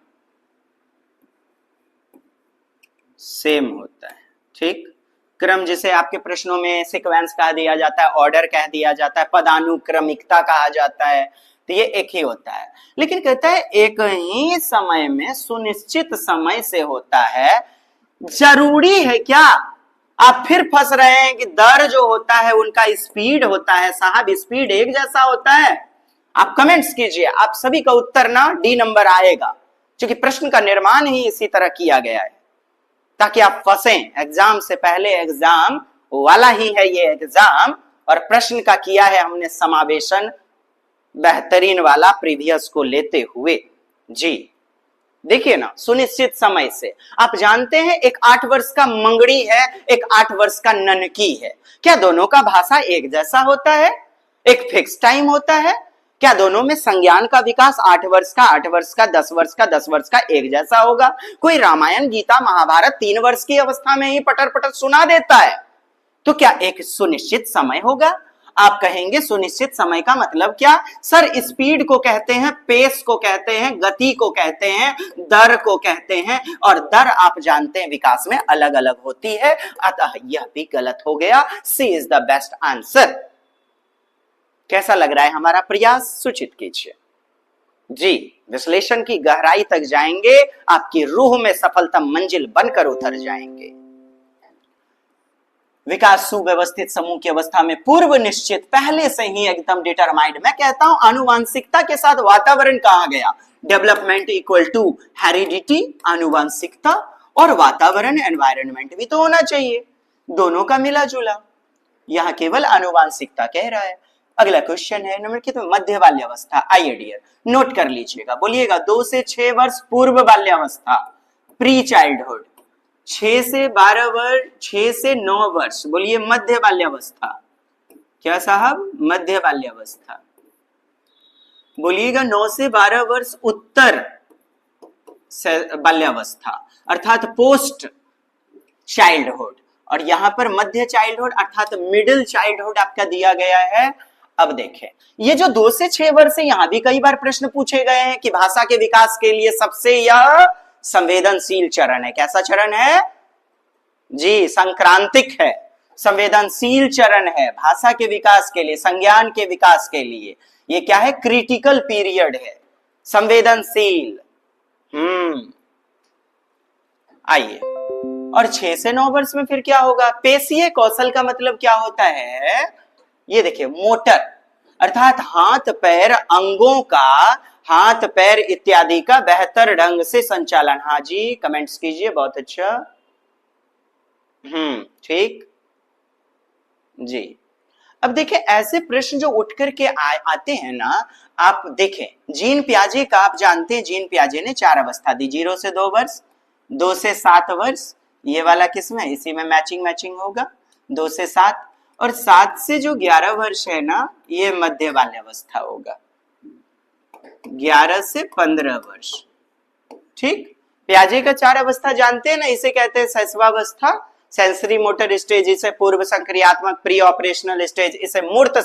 सेम होता है। ठीक, क्रम जिसे आपके प्रश्नों में सीक्वेंस कहा दिया जाता है, ऑर्डर कह दिया जाता है, पदानुक्रमिकता कहा जाता है, तो ये एक ही होता है। लेकिन कहता है एक ही समय में सुनिश्चित समय से होता है। जरूरी है क्या? आप फिर फंस रहे हैं कि दर जो होता है उनका स्पीड होता है। साहब स्पीड एक जैसा होता है? आप कमेंट्स कीजिए, आप सभी का उत्तर ना डी नंबर आएगा, क्योंकि प्रश्न का निर्माण ही इसी तरह किया गया है ताकि आप फंसे। एग्जाम से पहले एग्जाम वाला ही है ये एग्जाम, और प्रश्न का किया है हमने समावेशन बेहतरीन वाला प्रीवियस को लेते हुए। जी देखिए ना, सुनिश्चित समय से आप जानते हैं एक 8 वर्ष का मंगड़ी है, एक 8 वर्ष का ननकी है। क्या दोनों का भाषा एक जैसा होता है? एक फिक्स टाइम होता है? क्या दोनों में संज्ञान का विकास 8 वर्ष का 8 वर्ष का 10 वर्ष का 10 वर्ष का एक जैसा होगा? कोई रामायण गीता महाभारत 3 वर्ष की अवस्था में ही पटर पटर सुना देता है, तो क्या एक सुनिश्चित समय होगा? आप कहेंगे सुनिश्चित समय का मतलब क्या? सर स्पीड को कहते हैं, पेस को कहते हैं, गति को कहते हैं, दर को कहते हैं, और दर आप जानते हैं विकास में अलग अलग होती है, अतः यह भी गलत हो गया। सी इज द बेस्ट आंसर। कैसा लग रहा है हमारा प्रयास? सूचित कीजिए। जी विश्लेषण की गहराई तक जाएंगे, आपकी रूह में सफलता मंजिल बनकर उतर जाएंगे। विकास सुव्यवस्थित समूह की अवस्था में पूर्व निश्चित, पहले से ही एकदम डिटरमाइंड। मैं कहता हूं आनुवांशिकता के साथ वातावरण कहा गया। डेवलपमेंट इक्वल टू हेरिडिटी, आनुवांशिकता और वातावरण एनवायरनमेंट भी तो होना चाहिए, दोनों का मिला जुला। यहां केवल आनुवांशिकता कह रहा है। अगला क्वेश्चन है नंबर कितना? मध्य बाल्यावस्था। आइए डियर नोट कर लीजिएगा, बोलिएगा 2 से 6 वर्ष पूर्व बाल्यावस्था, प्री चाइल्डहुड। 6 से 12 वर्ष, 6 से 9 वर्ष बोलिए मध्य बाल्यावस्था। क्या साहब? मध्य बाल्यावस्था। बोलिएगा 9 से 12 वर्ष उत्तर बाल्यावस्था अर्थात पोस्ट चाइल्डहुड, और यहां पर मध्य चाइल्डहुड अर्थात मिडिल चाइल्डहुड आपका दिया गया है। अब देखें, ये जो 2 से 6 वर्ष है, यहां भी कई बार प्रश्न पूछे गए हैं कि भाषा के विकास के लिए सबसे यह संवेदनशील चरण है। कैसा चरण है? जी संक्रांतिक है, संवेदनशील चरण है भाषा के विकास के लिए, संज्ञान के विकास के लिए। ये क्या है? क्रिटिकल पीरियड है, संवेदनशील। आइए, और 6 से 9 वर्ष में फिर क्या होगा? पेशीय कौशल का मतलब क्या होता है? ये देखिए मोटर अर्थात हाथ पैर अंगों का, हाथ पैर इत्यादि का बेहतर ढंग से संचालन। हाँ जी कमेंट्स कीजिए, बहुत अच्छा। ठीक जी। अब देखें ऐसे प्रश्न जो उठ करके आते हैं ना, आप देखें जीन पियाजे का, आप जानते हैं जीन पियाजे ने 4 अवस्था दी, 0 से 2 वर्ष, 2 से 7 वर्ष, ये वाला किसमें? इसी में मैचिंग होगा, 2 से 7, और 7 से जो 11 वर्ष है ना, ये मध्य बाल्यावस्था होगा, 11 से 15 वर्ष। ठीक, पियाजे का 4 अवस्था जानते हैं ना, इसे कहते हैं शैशवावस्था, सेंसरी मोटर स्टेज, इसे पूर्व संक्रियात्मक, प्री ऑपरेशनल स्टेज, इसे मूर्त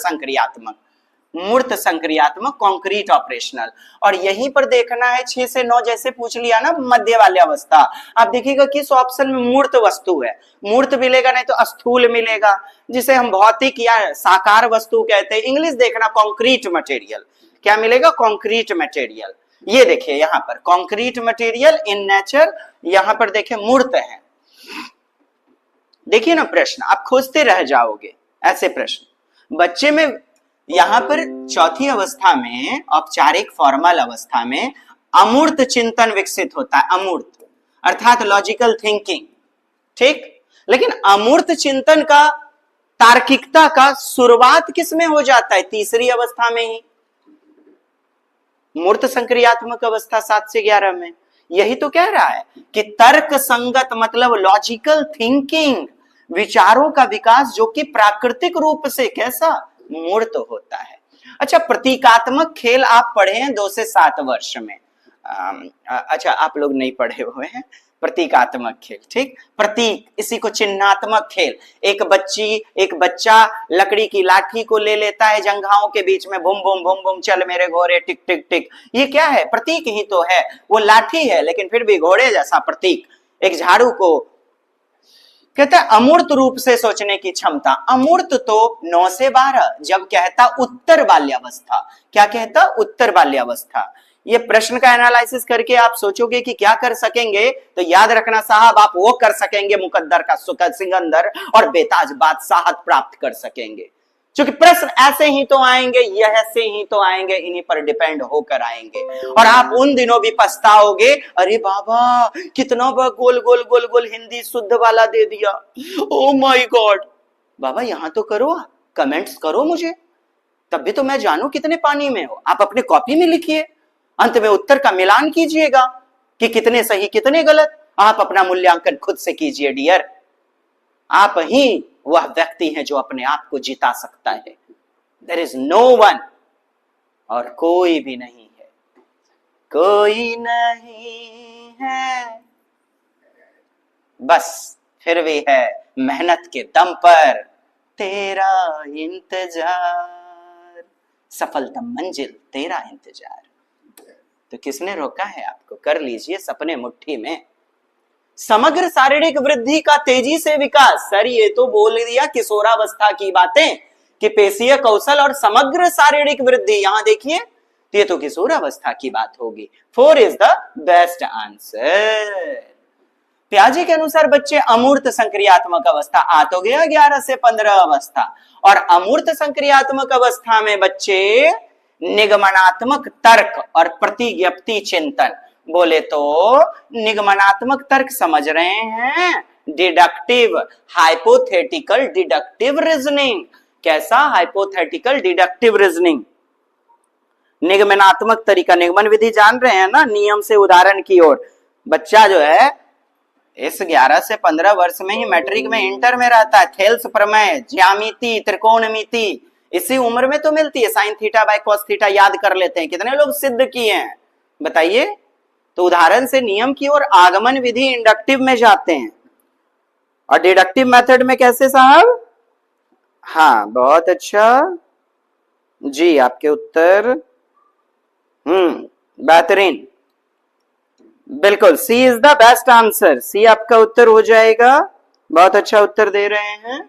संक्रियात्मक, कॉन्क्रीट ऑपरेशनल। और यहीं पर देखना है 6 से 9 जैसे पूछ लिया ना मध्य बाल्यावस्था, आप देखिएगा किस ऑप्शन में मूर्त वस्तु है। मूर्त मिलेगा नहीं तो स्थूल मिलेगा, जिसे हम भौतिक या साकार वस्तु कहते हैं। इंग्लिश देखना, कॉन्क्रीट मटेरियल। क्या मिलेगा? Concrete material. ये देखिए यहाँ पर कॉन्क्रीट मटेरियल इन नेचर, यहाँ पर देखिए मूर्त है। देखिए ना प्रश्न, आप खोजते रह जाओगे ऐसे प्रश्न। बच्चे में यहां पर चौथी अवस्था में, औपचारिक फॉर्मल अवस्था में अमूर्त चिंतन विकसित होता है, अमूर्त अर्थात लॉजिकल थिंकिंग। ठीक, लेकिन अमूर्त चिंतन का, तार्किकता का शुरुआत किस में हो जाता है? तीसरी अवस्था में ही, मूर्त संक्रियात्मक अवस्था 7 से 11 में। यही तो कह रहा है कि तर्क संगत मतलब लॉजिकल थिंकिंग, विचारों का विकास जो कि प्राकृतिक रूप से कैसा? मूर्त होता है। अच्छा, प्रतीकात्मक खेल आप पढ़े हैं 2 से 7 वर्ष में। अच्छा आप लोग नहीं पढ़े हुए हैं प्रतीकात्मक खेल। ठीक, प्रतीक, इसी को चिन्हात्मक खेल। एक बच्चा लकड़ी की लाठी को ले लेता है, जंघाओं के बीच में बुम बुम बुम बुम, चल मेरे घोड़े टिक टिक टिक। ये क्या है? प्रतीक ही तो है। वो लाठी है लेकिन फिर भी घोड़े जैसा प्रतीक। एक झाड़ू को कहता है अमूर्त रूप से सोचने की क्षमता। अमूर्त तो 9 से 12, जब कहता उत्तर बाल्यावस्था। क्या कहता? उत्तर बाल्यावस्था। ये प्रश्न का एनालिसिस करके आप सोचोगे कि क्या कर सकेंगे, तो याद रखना साहब, आप वो कर सकेंगे मुकद्दर का सिकंदर और बेताज बादशाहत प्राप्त कर सकेंगे। क्योंकि प्रश्न ऐसे ही तो आएंगे, यह से ही तो आएंगे, इन्हीं पर डिपेंड होकर आएंगे। और आप उन दिनों भी पछताओगे, अरे बाबा कितना गोल गोल गोल गोल हिंदी शुद्ध वाला दे दिया, ओ माय गॉड। बाबा यहां तो करो, आप कमेंट्स करो मुझे, तब भी तो मैं जानू कितने पानी में हो। आप अपने कॉपी में लिखिए, अंत में उत्तर का मिलान कीजिएगा कि कितने सही कितने गलत। आप अपना मूल्यांकन खुद से कीजिए डियर। आप ही वह व्यक्ति है जो अपने आप को जिता सकता है। देयर इज नो वन, और कोई भी नहीं है, कोई नहीं है, बस फिर भी है मेहनत के दम पर तेरा इंतजार, सफलतम मंजिल तेरा इंतजार। तो किसने रोका है आपको? कर लीजिए सपने मुट्ठी में। समग्र शारीरिक वृद्धि का तेजी से विकास, सर ये तो बोल दिया किशोरावस्था की बातें कि पेशीय कौशल और समग्र शारीरिक वृद्धि, यहां देखिए ये तो किशोरावस्था की बात होगी। 4 इज द बेस्ट आंसर। पियाजे के अनुसार बच्चे अमूर्त संक्रियात्मक अवस्था, आ तो गया 11 से 15 अवस्था, और अमूर्त संक्रियात्मक अवस्था में बच्चे निगमनात्मक तर्क और प्रतिज्ञप्ति चिंतन, बोले तो निगमनात्मक तर्क समझ रहे हैं, डिडक्टिव हाइपोथेटिकल डिडक्टिव रीजनिंग। कैसा हाइपोथेटिकल डिडक्टिव रीजनिंग? निगमनात्मक तरीका, निगमन विधि जान रहे हैं ना, नियम से उदाहरण की ओर। बच्चा जो है इस 11 से 15 वर्ष में ही मैट्रिक में इंटर में रहता है। थेल्स प्रमेय, ज्यामिति, त्रिकोणमिति इसी उम्र में तो मिलती है। Sine theta by cos theta याद कर लेते हैं, कितने लोग सिद्ध किए हैं बताइए। तो उदाहरण से नियम की ओर, आगमन विधि इंडक्टिव में जाते हैं, और डिडक्टिव मेथड में कैसे साहब? हाँ बहुत अच्छा जी, आपके उत्तर बेहतरीन, बिल्कुल सी इज द बेस्ट आंसर। सी आपका उत्तर हो जाएगा, बहुत अच्छा उत्तर दे रहे हैं।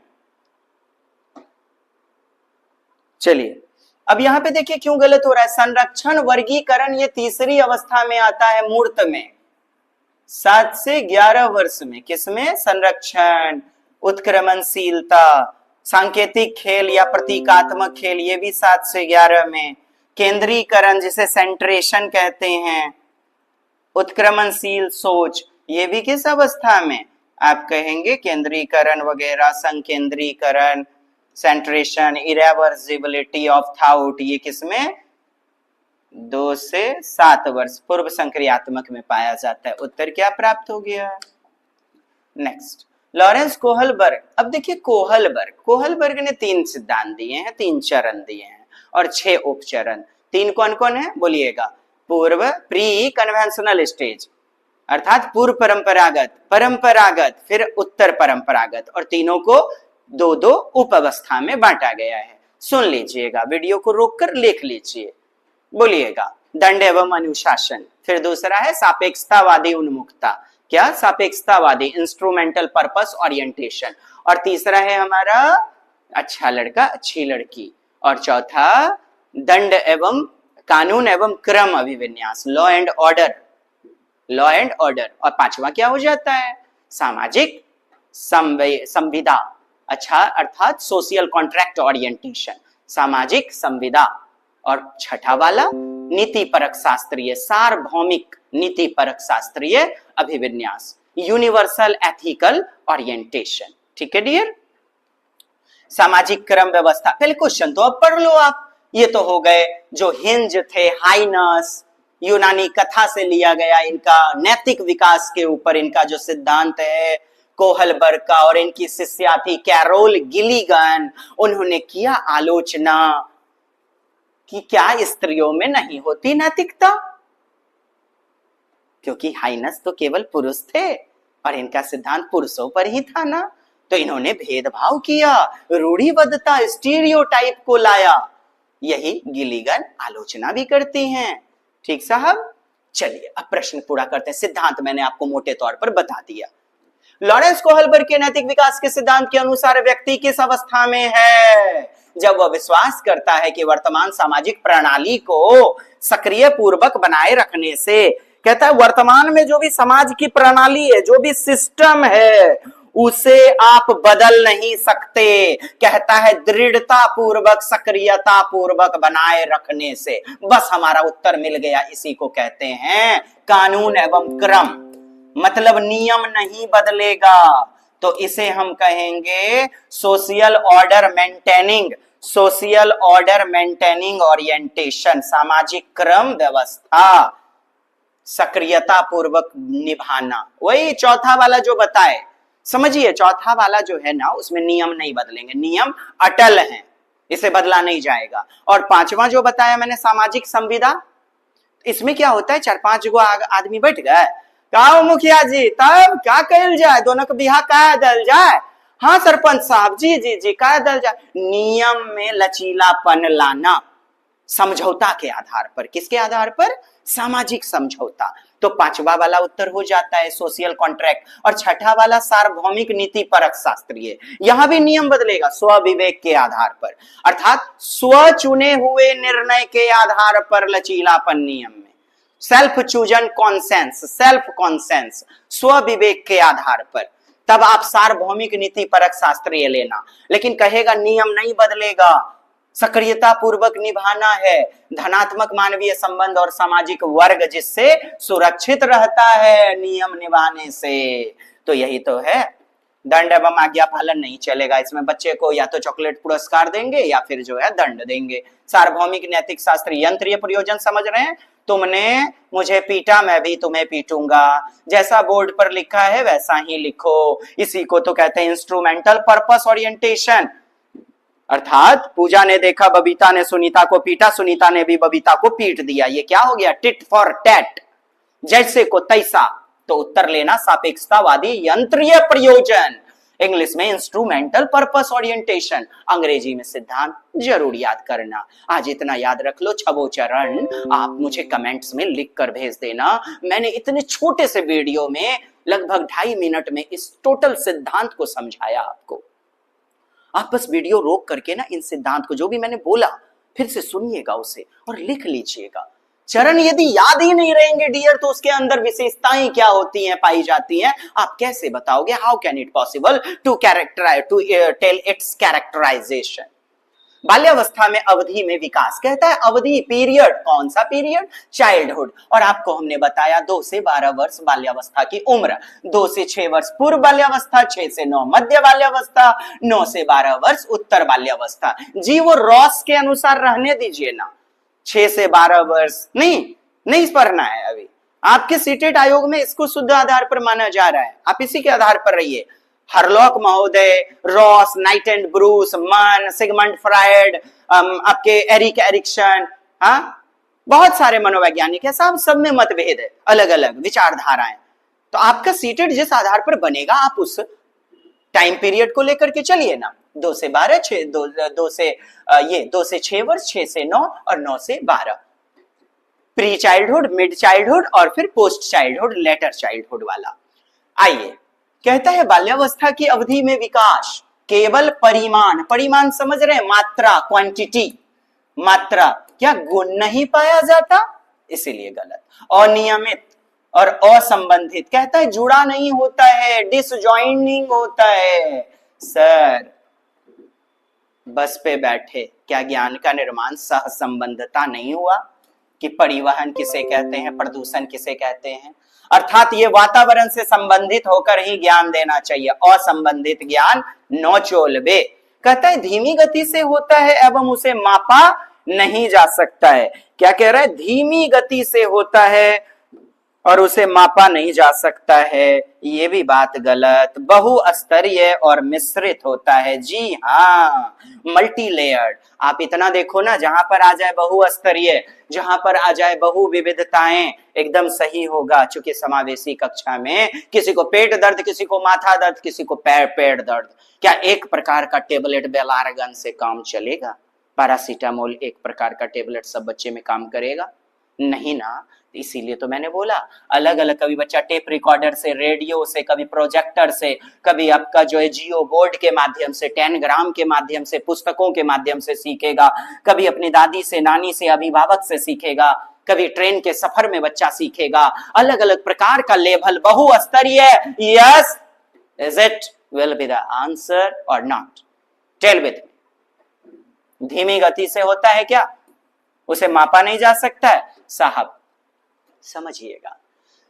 चलिए अब यहां पे देखिए क्यों गलत हो रहा है। संरक्षण वर्गीकरण ये तीसरी अवस्था में आता है, मूर्त में, 7 से 11 वर्ष में। किसमें? संरक्षण, उत्क्रमणशीलता, सांकेतिक खेल या प्रतीकात्मक खेल, ये भी 7 से 11 में। केंद्रीकरण जिसे सेंट्रेशन कहते हैं, उत्क्रमणशील सोच, ये भी किस अवस्था में? आप कहेंगे केंद्रीकरण वगैरह, संकेंद्रीकरण, सेंट्रेशन, इरेवर्सिबिलिटी ऑफ थॉट, ये किसमें? 2 से 7 वर्ष पूर्व संक्रियात्मक में पाया जाता है। उत्तर क्या प्राप्त हो गया? Next, Lawrence Kohlberg. अब देखिए कोहलबर्ग ने 3 सिद्धांत दिए हैं, 3 चरण दिए हैं और 6 उपचरण। 3 कौन कौन है बोलिएगा? पूर्व प्री कन्वेंशनल स्टेज अर्थात पूर्व परंपरागत, परंपरागत, फिर उत्तर परंपरागत, और तीनों को 2-2 उप अवस्था में बांटा गया है। सुन लीजिएगा, वीडियो को रोककर लिख लीजिए, बोलिएगा। दंड एवं अनुशासन, फिर दूसरा है सापेक्षतावादी उन्मुखता, क्या? सापेक्षतावादी, इंस्ट्रूमेंटल पर्पस ओरिएंटेशन, और तीसरा है हमारा अच्छा लड़का अच्छी लड़की, और चौथा दंड एवं कानून एवं क्रम अभिविन्यास, law and order, law and order, और पांचवा क्या हो जाता है? सामाजिक संविदा, अच्छा अर्थात सोशल कॉन्ट्रैक्ट ओरिएंटेशन, सामाजिक संविदा, और छठा वाला नीति परक शास्त्रीय, सार्वभौमिक नीति परक शास्त्रीय अभिविन्यास, यूनिवर्सल एथिकल ओरिएंटेशन। ठीक है डियर? सामाजिक क्रम व्यवस्था, पहले क्वेश्चन तो अब पढ़ लो आप। ये तो हो गए जो हिंज थे, हाइनस, यूनानी कथा से लिया गया, इनका नैतिक विकास के ऊपर इनका जो सिद्धांत है कोहलबर्ग का, और इनकी शिष्या थी कैरोल गिलिगन, उन्होंने किया आलोचना कि क्या स्त्रियों में नहीं होती नैतिकता, क्योंकि हाइनस तो केवल पुरुष थे और इनका सिद्धांत पुरुषों पर ही था ना, तो इन्होंने भेदभाव किया, रूढ़िबद्धता, स्टीरियोटाइप को लाया। यही गिलिगन आलोचना भी करती हैं। ठीक साहब? चलिए अब प्रश्न पूरा करते हैं। सिद्धांत मैंने आपको मोटे तौर पर बता दिया। लॉरेंस कोहलबर्ग के नैतिक विकास के सिद्धांत के अनुसार व्यक्ति किस अवस्था में है? जब वह विश्वास करता है कि वर्तमान सामाजिक प्रणाली को सक्रिय पूर्वक बनाए रखने से, कहता है वर्तमान में जो भी समाज की प्रणाली है, जो भी सिस्टम है, उसे आप बदल नहीं सकते। कहता है दृढ़ता पूर्वक, सक्रियता पूर्वक बनाए रखने से। बस हमारा उत्तर मिल गया। इसी को कहते हैं कानून एवं क्रम। मतलब नियम नहीं बदलेगा तो इसे हम कहेंगे social order maintaining, social order maintaining orientation, सामाजिक क्रम व्यवस्था, सक्रियता पूर्वक निभाना। वही चौथा वाला जो बताए, समझिए चौथा वाला जो है ना, उसमें नियम नहीं बदलेंगे, नियम अटल हैं, इसे बदला नहीं जाएगा। और पांचवा जो बताया मैंने सामाजिक संविदा, इसमें क्या होता है, 4-5 गो आदमी बैठ गए, कहा मुखिया जी तब क्या कल जाए, दोनों को बिहा कहा दल जाए, हाँ सरपंच साहब जी जी जी कहा दल जाए। नियम में लचीलापन लाना, समझौता के आधार पर। किसके आधार पर? सामाजिक समझौता। तो पांचवा वाला उत्तर हो जाता है सोशल कॉन्ट्रैक्ट। और छठा वाला सार्वभौमिक नीति परक शास्त्रीय। यहां भी नियम बदलेगा स्व विवेक के आधार पर, अर्थात स्व चुने हुए निर्णय के आधार पर लचीलापन नियम में। Self chosen conscience, self conscience, स्व विवेक के आधार पर, तब आप सार्वभौमिक नीति परक शास्त्रीय लेना। लेकिन कहेगा नियम नहीं बदलेगा, सक्रियता पूर्वक निभाना है, धनात्मक मानवीय संबंध और सामाजिक वर्ग जिससे सुरक्षित रहता है नियम निभाने से। तो यही तो है, दंड एवं आज्ञा पालन नहीं चलेगा इसमें। बच्चे को या तो चॉकलेट पुरस्कार देंगे या फिर जो है दंड देंगे। सार्वभौमिक नैतिक शास्त्र यंत्रीय प्रयोजन समझ रहे हैं? तुमने मुझे पीटा, मैं भी तुम्हें पीटूंगा, जैसा बोर्ड पर लिखा है वैसा ही लिखो। इसी को तो कहते हैं इंस्ट्रूमेंटल पर्पस ओरिएंटेशन। अर्थात पूजा ने देखा बबीता ने सुनीता को पीटा, सुनीता ने भी बबीता को पीट दिया। ये क्या हो गया? टिट फॉर टैट, जैसे को तैसा। तो उत्तर लेना सापेक्षतावादी यंत्रीय प्रयोजन, इंग्लिश में इंस्ट्रूमेंटल पर्पस ओरिएंटेशन, अंग्रेजी में सिद्धांत। जरूर याद करना। आज इतना याद रख लो। छबो चरण आप मुझे कमेंट्स में लिख कर भेज देना। मैंने इतने छोटे से वीडियो में लगभग 2.5 मिनट में इस टोटल सिद्धांत को समझाया आपको। आप बस वीडियो रोक करके ना इन सिद्धांत को, जो भी मैंने बोला, फिर से सुनिएगा उसे और लिख लीजिएगा। चरण यदि याद ही नहीं रहेंगे डियर, तो उसके अंदर विशेषताएं क्या होती हैं, पाई जाती हैं, आप कैसे बताओगे? How can it possible to characterize, to tell its characterization. बाल्यावस्था में अवधि में विकास, कहता है अवधि, पीरियड, कौन सा पीरियड? चाइल्डहुड। और आपको हमने बताया 2 से 12 वर्ष बाल्यावस्था की उम्र, 2 से 6 वर्ष पूर्व बाल्यावस्था, 6 से 9 मध्य बाल्यावस्था, 9 से 12 वर्ष उत्तर बाल्यावस्था। जी वो रॉस के अनुसार रहने दीजिए ना, 6 से 12 वर्ष नहीं पढ़ना है अभी। आपके सीटेट आयोग में इसको शुद्ध आधार पर माना जा रहा है, आप इसी के आधार पर रहिए। हरलॉक महोदय, रॉस, नाइट एंड ब्रूस, मन, सिगमंड फ्रायड, आपके एरिक एरिक्सन, हाँ बहुत सारे मनोवैज्ञानिक है, सब में मतभेद है, अलग अलग विचारधाराएं। तो आपका सीटेट जिस आधार पर बनेगा, आप उस टाइम पीरियड को लेकर के चलिए ना। 2 से 12, 2 से 6 वर्ष, 6 से 9 और 9 से 12। प्री चाइल्डहुड, मिड चाइल्डहुड और फिर पोस्ट चाइल्डहुड, लेटर चाइल्डहुड वाला। आइए, कहता है बाल्यावस्था की अवधि में विकास केवल परिमाण समझ रहे हैं, मात्रा, क्वांटिटी, मात्रा, क्या गुण नहीं पाया जाता, इसीलिए गलत। अनियमित और असंबंधित, कहता है जुड़ा नहीं होता है, डिसजॉइनिंग होता है। सर बस पे बैठे, क्या ज्ञान का निर्माण सह संबंधता नहीं हुआ? कि परिवहन किसे कहते हैं, प्रदूषण किसे कहते हैं? अर्थात ये वातावरण से संबंधित होकर ही ज्ञान देना चाहिए, असंबंधित ज्ञान नो चोलबे। कहता है धीमी गति से होता है एवं उसे मापा नहीं जा सकता है। क्या कह रहा है? धीमी गति से होता है और उसे मापा नहीं जा सकता है, ये भी बात गलत। बहुस्तरीय और मिश्रित होता है, जी हाँ, मल्टी लेयर्ड। आप इतना देखो ना, जहां पर आ जाए बहुस्तरीय, जहां पर आ जाए बहु विविधताएं, एकदम सही होगा। चूंकि समावेशी कक्षा में किसी को पेट दर्द, किसी को माथा दर्द, किसी को पेट दर्द, क्या एक प्रकार का टेबलेट बेलारगन से काम चलेगा? पैरासीटामोल एक प्रकार का टेबलेट सब बच्चे में काम करेगा? नहीं ना। इसीलिए तो मैंने बोला अलग अलग, कभी बच्चा टेप रिकॉर्डर से, रेडियो से, कभी प्रोजेक्टर से, कभी आपका जो है जियो बोर्ड के माध्यम से, 10 ग्राम के माध्यम से, पुस्तकों के माध्यम से सीखेगा, कभी अपनी दादी से, नानी से, अभिभावक से सीखेगा, कभी ट्रेन के सफर में बच्चा सीखेगा। अलग अलग प्रकार का लेवल, बहुस्तरीय। Yes, is it? will be the answer or not? Tell with me. धीमी गति से होता है क्या? उसे मापा नहीं जा सकता है साहब? समझिएगा,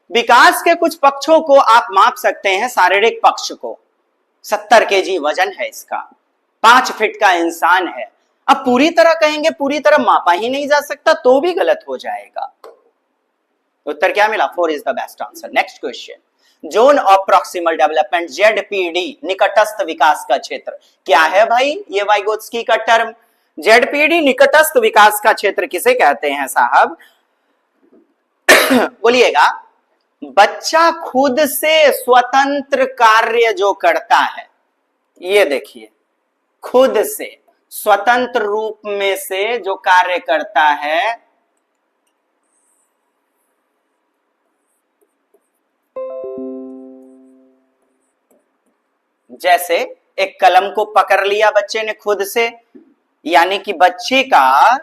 विकास के कुछ पक्षों को आप माप सकते हैं। शारीरिक पक्ष को 70 केजी वजन है इसका, 5 फीट का इंसान है। अब पूरी तरह कहेंगे पूरी तरह मापा ही नहीं जा सकता तो भी गलत हो जाएगा। उत्तर क्या मिला? 4 is the best answer. Next question, zone of proximal development ZPD, निकटस्थ विकास का क्षेत्र क्या है भाई? ये वाइगोत्स्की का टर्म ZPD निकटस्थ विकास का क्षेत्र किसे कहते हैं साहब? बोलिएगा। बच्चा खुद से स्वतंत्र कार्य जो करता है, ये देखिए, खुद से स्वतंत्र रूप में से जो कार्य करता है, जैसे एक कलम को पकड़ लिया बच्चे ने खुद से, यानी कि बच्चे का,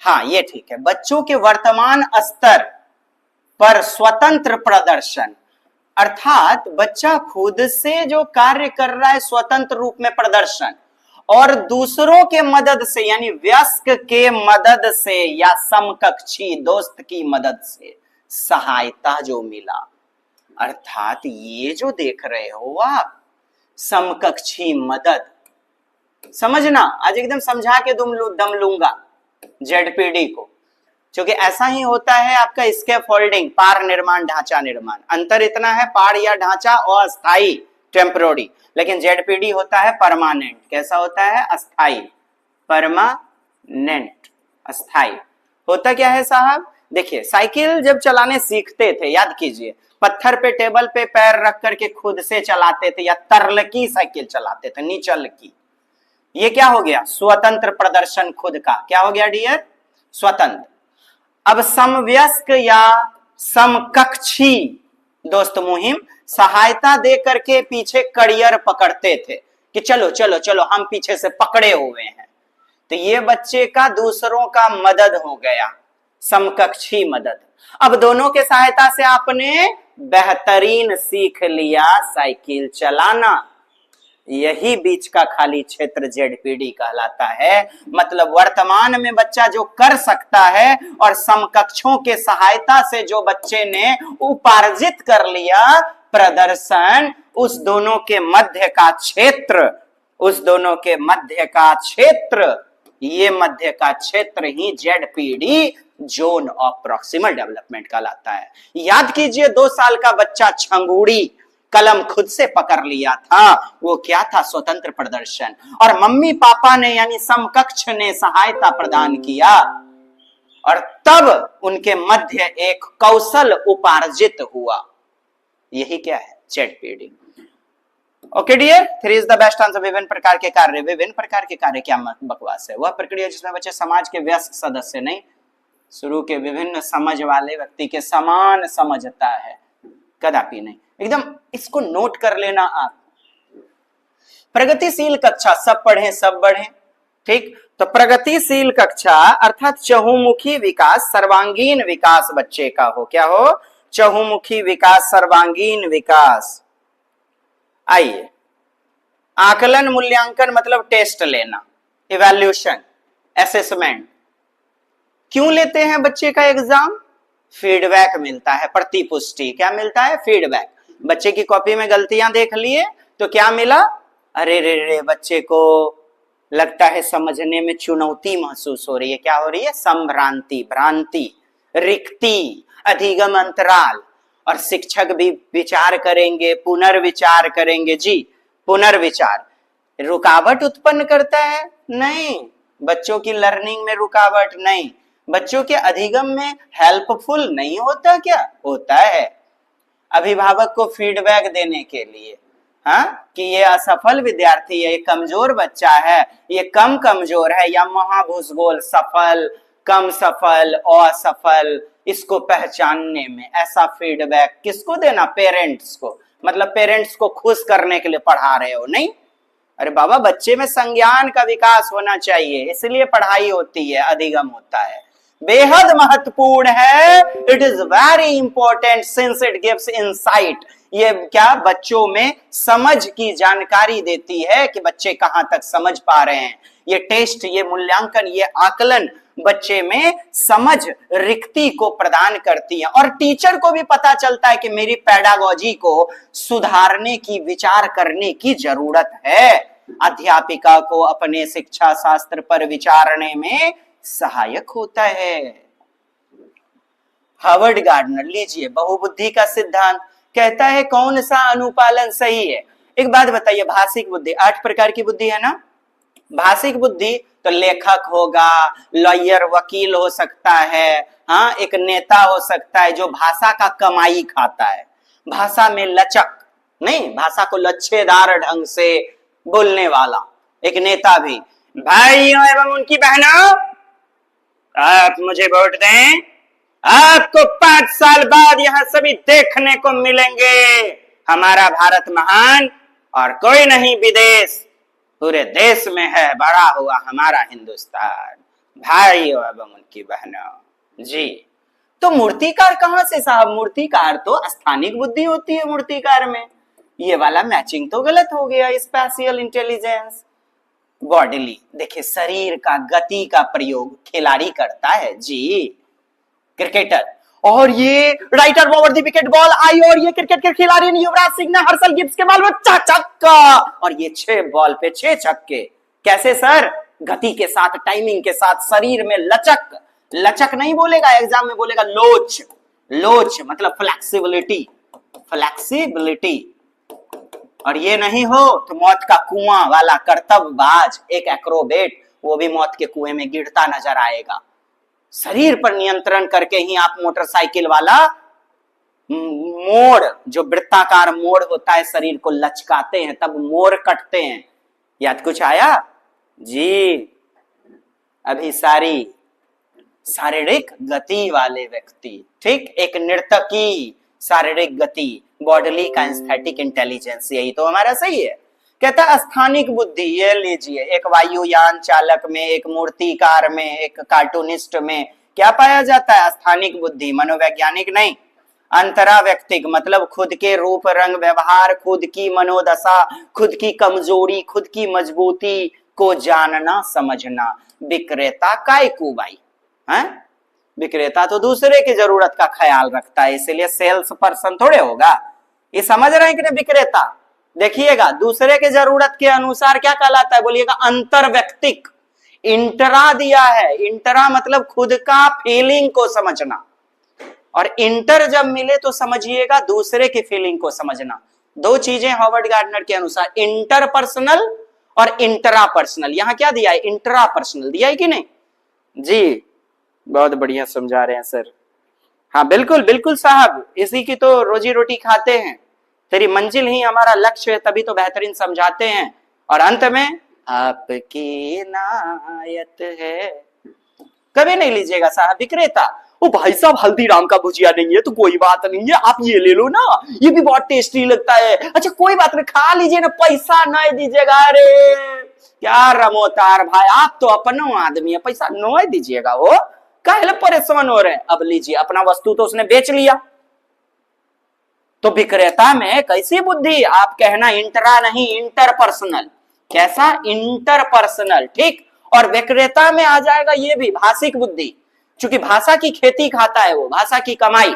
हाँ ये ठीक है, बच्चों के वर्तमान स्तर पर स्वतंत्र प्रदर्शन, अर्थात बच्चा खुद से जो कार्य कर रहा है स्वतंत्र रूप में प्रदर्शन, और दूसरों के मदद से यानी वयस्क के मदद से या समकक्षी दोस्त की मदद से सहायता जो मिला, अर्थात ये जो देख रहे हो आप समकक्षी मदद, समझना, आज एकदम समझा के दम लूंगा ZPD को, क्योंकि ऐसा ही होता है आपका स्कैफोल्डिंग, पार निर्माण, ढांचा निर्माण। अंतर इतना है, पार या ढांचा अस्थाई टेम्पररी, लेकिन ZPD होता है परमानेंट। कैसा होता है? अस्थाई, परमानेंट, अस्थाई। होता क्या है साहब? देखिए, साइकिल जब चलाने सीखते थे, याद कीजिए, पत्थर पे टेबल पे पैर रख करके खुद से चलाते थे, या तरलकी साइकिल चलाते थे, निचल की। ये क्या हो गया? स्वतंत्र प्रदर्शन खुद का। क्या हो गया डियर? स्वतंत्र। अब समवयस्क या समकक्षी दोस्त मुहिम सहायता दे करके पीछे कड़ियर पकड़ते थे कि चलो चलो चलो हम पीछे से पकड़े हुए हैं, तो ये बच्चे का दूसरों का मदद हो गया, समकक्षी मदद। अब दोनों के सहायता से आपने बेहतरीन सीख लिया साइकिल चलाना। यही बीच का खाली क्षेत्र ZPD कहलाता है। मतलब वर्तमान में बच्चा जो कर सकता है और समकक्षों के सहायता से जो बच्चे ने उपार्जित कर लिया प्रदर्शन, उस दोनों के मध्य का क्षेत्र, उस दोनों के मध्य का क्षेत्र, ये मध्य का क्षेत्र ही ZPD, zone of proximal development कहलाता है। याद कीजिए, 2 साल का बच्चा छंगूड़ी कलम खुद से पकड़ लिया था, वो क्या था? स्वतंत्र प्रदर्शन। और मम्मी पापा ने यानी समकक्ष ने सहायता प्रदान किया, और तब उनके मध्य एक कौशल उपार्जित हुआ। यही क्या है? ZPD। Okay dear, 3 is the best answer. विभिन्न प्रकार के कार्य, विभिन्न प्रकार के कार्य क्या बकवास है? वह प्रक्रिया जिसमें बच्चे समाज के वयस्क सदस्य नहीं, शुरू के विभिन्न समझ वाले व्यक्ति के समान समझता है, कदापि नहीं। एकदम इसको नोट कर लेना आप। प्रगतिशील कक्षा, सब पढ़े सब बढ़े, ठीक? तो प्रगतिशील कक्षा अर्थात चहुमुखी विकास, सर्वांगीण विकास बच्चे का हो। क्या हो? चहुमुखी विकास, सर्वांगीण विकास। आइए, आकलन मूल्यांकन मतलब टेस्ट लेना, इवैल्यूएशन, असेसमेंट। क्यों लेते हैं बच्चे का एग्जाम? फीडबैक मिलता है, प्रतिपुष्टि। क्या मिलता है? फीडबैक। बच्चे की कॉपी में गलतियां देख लिए तो क्या मिला? अरे रे रे, बच्चे को लगता है समझने में चुनौती महसूस हो रही है। क्या हो रही है? संभ्रांति, भ्रांति, रिक्ति, अधिगम अंतराल। और शिक्षक भी विचार करेंगे, पुनर्विचार करेंगे। जी, पुनर्विचार। रुकावट उत्पन्न करता है? नहीं, बच्चों की लर्निंग में रुकावट नहीं, बच्चों के अधिगम में हेल्पफुल नहीं होता? क्या होता है? अभिभावक को फीडबैक देने के लिए, हाँ, कि ये असफल विद्यार्थी है, ये कमजोर बच्चा है, ये कम कमजोर है, या महाभूसगोल, सफल, कम सफल, असफल, इसको पहचानने में ऐसा फीडबैक किसको देना? पेरेंट्स को। मतलब पेरेंट्स को खुश करने के लिए पढ़ा रहे हो? नहीं, अरे बाबा, बच्चे में संज्ञान का विकास होना चाहिए, इसलिए पढ़ाई होती है, अधिगम होता है। बेहद महत्वपूर्ण है। It is very important since it gives insight. ये क्या बच्चों में समझ की जानकारी देती है कि बच्चे कहां तक समझ पा रहे हैं। ये टेस्ट, ये मूल्यांकन, ये आकलन बच्चे में समझ रिक्ति को प्रदान करती है और टीचर को भी पता चलता है कि मेरी पेडागोजी को सुधारने की, विचार करने की जरूरत है। अध्यापिका को अपने शिक्षा शास्त्र पर विचारने में सहायक होता है। हार्वर्ड गार्डनर, लीजिए, बहुबुद्धि का सिद्धांत कहता है कौन सा अनुपालन सही है। एक बात बताइए, भाषिक बुद्धि 8 प्रकार की बुद्धि है ना। भाषिक बुद्धि तो लेखक होगा, लॉयर, वकील हो सकता है, हाँ, एक नेता हो सकता है जो भाषा का कमाई खाता है, भाषा में लचक नहीं, भाषा को लच्छेदार ढंग से बोलने वाला एक नेता भी। भाइयों एवं उनकी बहनों, आप मुझे वोट दें, आपको 5 साल बाद यहां सभी देखने को मिलेंगे। हमारा भारत महान और कोई नहीं विदेश, पूरे देश में है बड़ा हुआ हमारा हिंदुस्तान। भाइयों एवं उनकी बहनों जी। तो मूर्तिकार कहां से साहब? मूर्तिकार तो स्थानिक बुद्धि होती है मूर्तिकार में। ये वाला मैचिंग तो गलत हो गया। स्पेशियल इंटेलिजेंस, बॉडीली, देखिए शरीर का, गति का प्रयोग खिलाड़ी करता है जी, क्रिकेटर। और ये writer over the wicket ball आई और ये क्रिकेट के खिलाड़ी युवराज सिंह ने हर्षल गिब्स के बॉल में छक्का, और ये 6 बॉल पे 6 छक्के। कैसे सर? गति के साथ, टाइमिंग के साथ, शरीर में लचक। लचक नहीं बोलेगा, एग्जाम में बोलेगा लोच। लोच मतलब फ्लेक्सिबिलिटी, फ्लेक्सिबिलिटी। और ये नहीं हो तो मौत का कुआं वाला कर्तव्यबाज, एक एक्रोबेट, वो भी मौत के कुएं में गिरता नजर आएगा। शरीर पर नियंत्रण करके ही आप मोटरसाइकिल वाला मोड़, जो वृत्ताकार मोड़ होता है, शरीर को लचकाते हैं, तब मोड़ कटते हैं। याद कुछ आया जी? अभी शारीरिक गति वाले व्यक्ति, ठीक, एक नर्तकी, शारीरिक गति, बॉडीली काइनेस्थेटिक इंटेलिजेंस, यही तो हमारा सही है। कहता है स्थानिक बुद्धि, ये लीजिए, एक वायुयान चालक में, एक मूर्तिकार में, एक कार्टूनिस्ट में क्या पाया जाता है? स्थानिक बुद्धि। मनोवैज्ञानिक नहीं, अंतरा व्यक्तिक, मतलब खुद के रूप, रंग, व्यवहार, खुद की मनोदशा, खुद की कमजोरी, खुद की मजबूती को जानना, समझना। विक्रेता काय कुबाई है? विक्रेता तो दूसरे की जरूरत का ख्याल रखता है, इसलिए सेल्स पर्सन थोड़े होगा। ये समझ रहे हैं कि नहीं? विक्रेता, देखिएगा, दूसरे के जरूरत के अनुसार क्या कहलाता है? बोलिएगा अंतर व्यक्तिक। इंटरा दिया है, इंटरा मतलब खुद का फीलिंग को समझना, और इंटर जब मिले तो समझिएगा दूसरे की फीलिंग को समझना। 2 चीजें हार्वर्ड गार्डनर के अनुसार, इंटरपर्सनल और इंट्रा पर्सनल। यहां क्या दिया है? इंट्रा पर्सनल दिया है कि नहीं जी? बहुत बढ़िया समझा रहे हैं सर। हाँ बिल्कुल बिल्कुल साहब, इसी की तो रोजी रोटी खाते हैं। तेरी मंजिल ही हमारा लक्ष्य है, तभी तो बेहतरीन समझाते हैं। और अंत में आपकी इनायत है, कभी नहीं लीजिएगा साहब। विक्रेता, ओ भाई साहब हल्दीराम का भुजिया नहीं है तो कोई बात नहीं है, आप ये ले लो ना, ये भी बहुत टेस्टी लगता है। अच्छा कोई बात नहीं, खा लीजिए ना, पैसा नहीं दीजिएगा। अरे क्या रमोतार भाई, आप तो अपनो आदमी है, पैसा नहीं दीजिएगा। वो काहे परेशान हो रहे हैं? अब लीजिए, अपना वस्तु तो उसने बेच लिया। तो विक्रेता में कैसी बुद्धि? आप कहना इंटरा नहीं, इंटरपर्सनल। कैसा? इंटरपर्सनल, ठीक। और विक्रेता में आ जाएगा ये भी भाषिक बुद्धि, क्योंकि भाषा की खेती खाता है वो, भाषा की कमाई।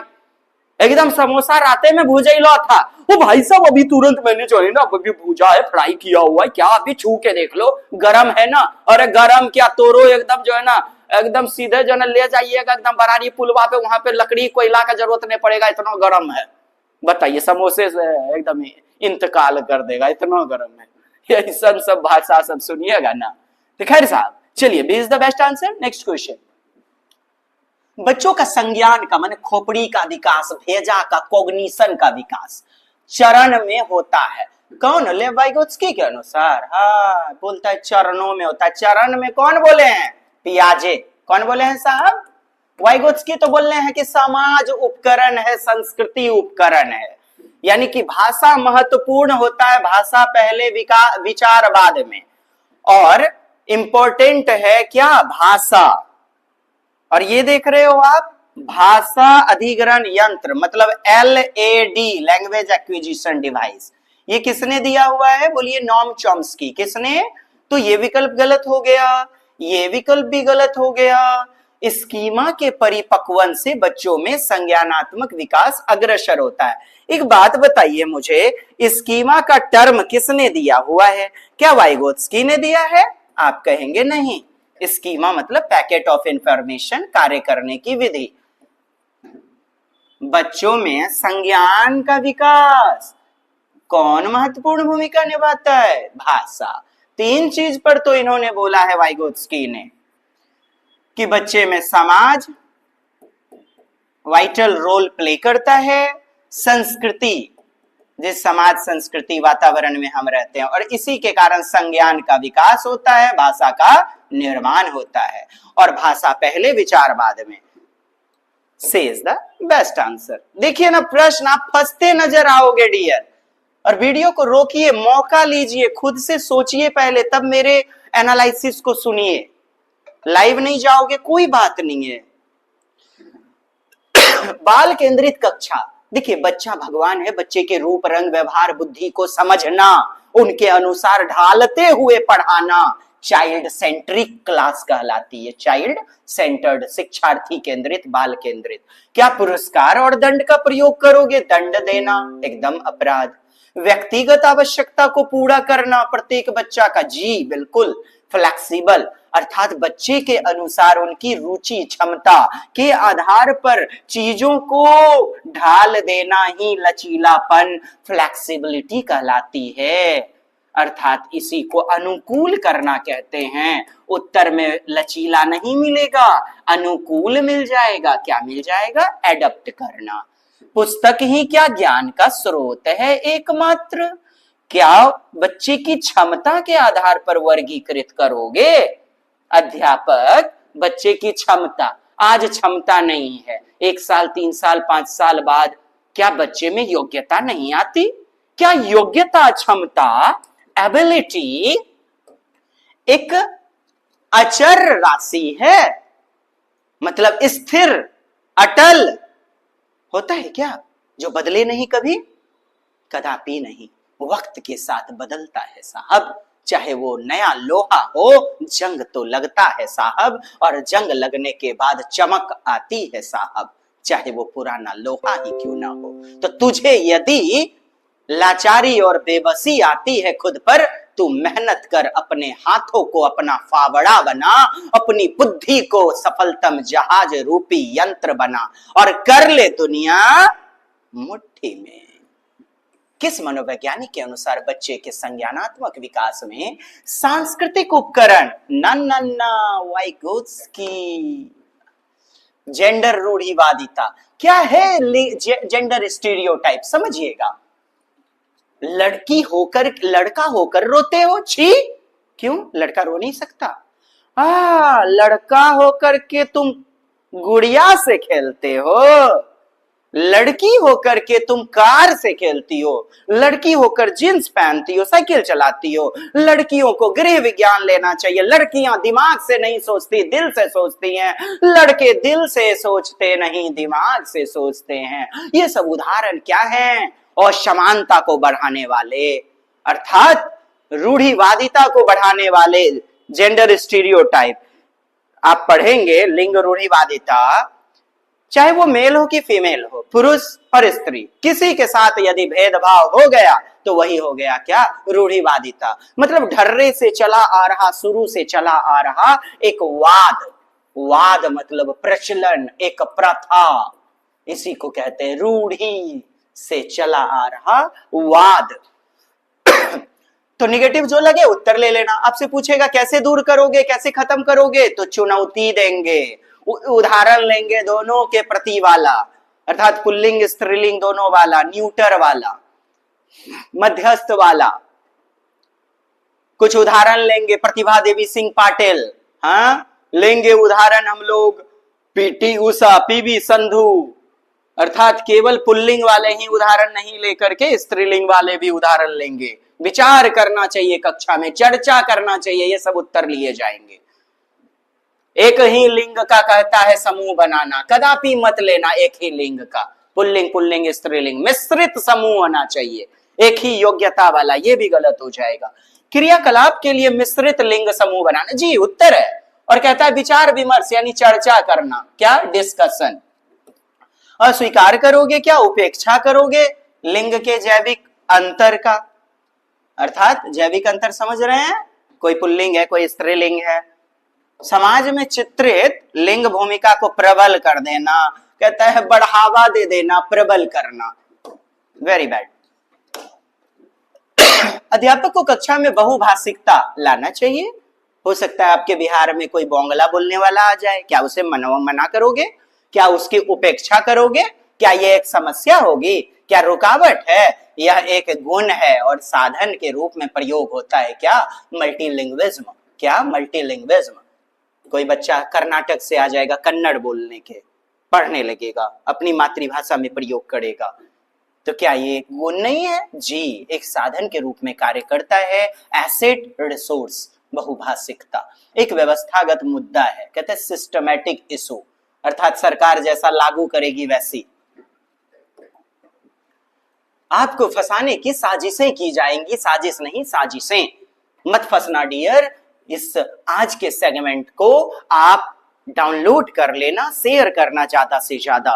एकदम समोसा राते में भूजा था, वो भाई साहब अभी तुरंत मैंने जो है ना, अभी भूजा है, फ्राई किया हुआ है, क्या अभी छू के देख लो, गरम है ना। अरे गरम क्या, तोरो एकदम जो है ना, एकदम सीधे जो है ना ले जाइएगा एकदम बरारी पुलवा पे, वहां पे लकड़ी कोयला का जरूरत नहीं पड़ेगा, इतना गर्म है। बताइए, समोसे से एकदम इंतकाल कर देगा, इतना गर्म है। यही सब भाषा सब सुनिएगा ना। तो खैर साहब, चलिए, B is the best answer. Next question. बच्चों का संज्ञान का माने खोपड़ी का विकास, भेजा का, कॉग्निशन का विकास चरण में होता है। कौन? लेव वाइगोत्स्की के अनुसार, हाँ, बोलता है चरणों में होता है। चरण में कौन बोले हैं? पियाजे। कौन बोले हैं साहब? वाइगोत्स्की तो बोल रहे हैं कि समाज उपकरण है, संस्कृति उपकरण है, यानी कि भाषा महत्वपूर्ण होता है, भाषा पहले, विचार बाद में। और इंपॉर्टेंट है क्या? भाषा। और ये देख रहे हो आप, भाषा अधिग्रहण यंत्र मतलब LAD, लैंग्वेज एक्विजिशन डिवाइस, ये किसने दिया हुआ है? बोलिए नॉम चॉम्स्की। किसने? तो ये विकल्प गलत हो गया, ये विकल्प भी गलत हो गया। स्कीमा के परिपक्वन से बच्चों में संज्ञानात्मक विकास अग्रसर होता है। एक बात बताइए मुझे, स्कीमा का टर्म किसने दिया हुआ है? क्या वाइगोत्स्की ने दिया है? आप कहेंगे नहीं। स्कीमा मतलब पैकेट ऑफ इंफॉर्मेशन, कार्य करने की विधि। बच्चों में संज्ञान का विकास कौन महत्वपूर्ण भूमिका निभाता है? भाषा। तीन चीज पर तो इन्होंने बोला है वाइगोत्स्की ने कि बच्चे में समाज वाइटल रोल प्ले करता है, संस्कृति, जिस समाज संस्कृति वातावरण में हम रहते हैं, और इसी के कारण संज्ञान का विकास होता है, भाषा का निर्माण होता है। और भाषा पहले विचार बाद में। से इज द बेस्ट आंसर। देखिए ना प्रश्न, आप फंसते नजर आओगे डियर। और वीडियो को रोकिए, मौका लीजिए, खुद से सोचिए पहले, तब मेरे एनालिसिस को सुनिए। लाइव नहीं जाओगे कोई बात नहीं है। बाल केंद्रित कक्षा। देखिए बच्चा भगवान है, बच्चे के रूप रंग व्यवहार बुद्धि को समझना, उनके अनुसार ढालते हुए पढ़ाना चाइल्ड सेंट्रिक क्लास कहलाती है। चाइल्ड सेंटर्ड, शिक्षार्थी केंद्रित, बाल केंद्रित। क्या पुरस्कार और दंड का प्रयोग करोगे? दंड देना एकदम अपराध। व्यक्तिगत आवश्यकता को पूरा करना प्रत्येक बच्चा का, जी बिल्कुल। फ्लेक्सिबल अर्थात बच्चे के अनुसार उनकी रुचि क्षमता के आधार पर चीजों को ढाल देना ही लचीलापन, फ्लेक्सिबिलिटी कहलाती है। अर्थात इसी को अनुकूल करना कहते हैं। उत्तर में लचीला नहीं मिलेगा, अनुकूल मिल जाएगा। क्या मिल जाएगा? एडप्ट करना। पुस्तक ही क्या ज्ञान का स्रोत है एकमात्र? क्या बच्चे की क्षमता के आधार पर वर्गीकृत करोगे? अध्यापक बच्चे की क्षमता, आज क्षमता नहीं है, 1 साल 3 साल 5 साल बाद क्या बच्चे में योग्यता नहीं आती? क्या योग्यता, क्षमता, एबिलिटी एक अचर राशि है? मतलब स्थिर, अटल होता है क्या, जो बदले नहीं कभी? कदापि नहीं। वक्त के साथ बदलता है साहब। चाहे वो नया लोहा हो, जंग तो लगता है साहब, और जंग लगने के बाद चमक आती है साहब, चाहे वो पुराना लोहा ही क्यों ना हो। तो तुझे यदि लाचारी और बेबसी आती है खुद पर, तू मेहनत कर, अपने हाथों को अपना फावड़ा बना, अपनी बुद्धि को सफलतम जहाज रूपी यंत्र बना, और कर ले दुनिया मुट्ठी में। किस मनोवैज्ञानिक के अनुसार बच्चे के संज्ञानात्मक विकास में सांस्कृतिक उपकरण? वाइगोत्स्की। जेंडर रूढ़िवादिता क्या है? जेंडर स्टीरियोटाइप समझिएगा। लड़की होकर लड़का होकर रोते हो, छी, क्यों? लड़का रो नहीं सकता। लड़का होकर के तुम गुड़िया से खेलते हो, लड़की होकर के तुम कार से खेलती हो, लड़की होकर जींस पहनती हो, साइकिल चलाती हो। लड़कियों को गृह विज्ञान लेना चाहिए। लड़कियां दिमाग से नहीं सोचती, दिल से सोचती हैं। लड़के दिल से सोचते नहीं, दिमाग से सोचते हैं। ये सब उदाहरण क्या है? और समानता को बढ़ाने वाले, अर्थात रूढ़िवादिता को बढ़ाने वाले जेंडर स्टीरियोटाइप। आप पढ़ेंगे लिंग रूढ़िवादिता, चाहे वो मेल हो कि फीमेल हो, पुरुष और स्त्री, किसी के साथ यदि भेदभाव हो गया तो वही हो गया क्या? रूढ़िवादिता। मतलब ढर्रे से चला आ रहा, शुरू से चला आ रहा एक वाद। वाद मतलब प्रचलन, एक प्रथा, इसी को कहते हैं रूढ़ी से चला आ रहा वाद। तो निगेटिव जो लगे उत्तर ले लेना। आपसे पूछेगा कैसे दूर करोगे, कैसे खत्म करोगे, तो चुनौती देंगे, उदाहरण लेंगे दोनों के प्रति वाला, अर्थात पुल्लिंग स्त्रीलिंग दोनों वाला, न्यूटर वाला, मध्यस्थ वाला। कुछ उदाहरण लेंगे, प्रतिभा देवी सिंह पाटिल, हाँ लेंगे उदाहरण हम लोग, पीटी उषा, पीवी संधू, अर्थात केवल पुल्लिंग वाले ही उदाहरण नहीं लेकर के स्त्रीलिंग वाले भी उदाहरण लेंगे। विचार करना चाहिए, कक्षा में चर्चा करना चाहिए, ये सब उत्तर लिए जाएंगे। एक ही लिंग का कहता है समूह बनाना, कदापि मत लेना एक ही लिंग का, पुल्लिंग पुल्लिंग स्त्रीलिंग, मिश्रित समूह होना चाहिए एक ही योग्यता वाला, ये भी गलत हो जाएगा। क्रियाकलाप के लिए मिश्रित लिंग समूह बनाना, जी उत्तर है। और कहता है विचार विमर्श यानी चर्चा करना, क्या डिस्कशन। अस्वीकार करोगे क्या उपेक्षा करोगे लिंग के जैविक अंतर का, अर्थात जैविक अंतर समझ रहे हैं, कोई पुल्लिंग है कोई स्त्रीलिंग है। समाज में चित्रित लिंग भूमिका को प्रबल कर देना, कहता है बढ़ावा दे देना, प्रबल करना, वेरी बैड। अध्यापक को कक्षा में बहुभाषिकता लाना चाहिए। हो सकता है आपके बिहार में कोई बोंगला बोलने वाला आ जाए, क्या उसे मना करोगे, क्या उसकी उपेक्षा करोगे, क्या यह एक समस्या होगी, क्या रुकावट है, यह एक गुण है और साधन के रूप में प्रयोग होता है, क्या मल्टीलिंग्विज्म, क्या मल्टीलिंग्विज्म। कोई बच्चा कर्नाटक से आ जाएगा, कन्नड़ बोलने के पढ़ने लगेगा, अपनी मातृभाषा में प्रयोग करेगा, तो क्या ये एक गुण नहीं है, जी एक साधन के रूप में कार्य करता है। एसेट रिसोर्स बहुभाषिकता एक व्यवस्थागत मुद्दा है, कहते हैं सिस्टमैटिक इशू, अर्थात सरकार जैसा लागू करेगी वैसी। आपको फंसाने की साजिशें की जाएंगी, साजिश नहीं साजिशें, मत फंसना डियर। इस आज के सेगमेंट को आप डाउनलोड कर लेना, शेयर करना ज्यादा से ज्यादा,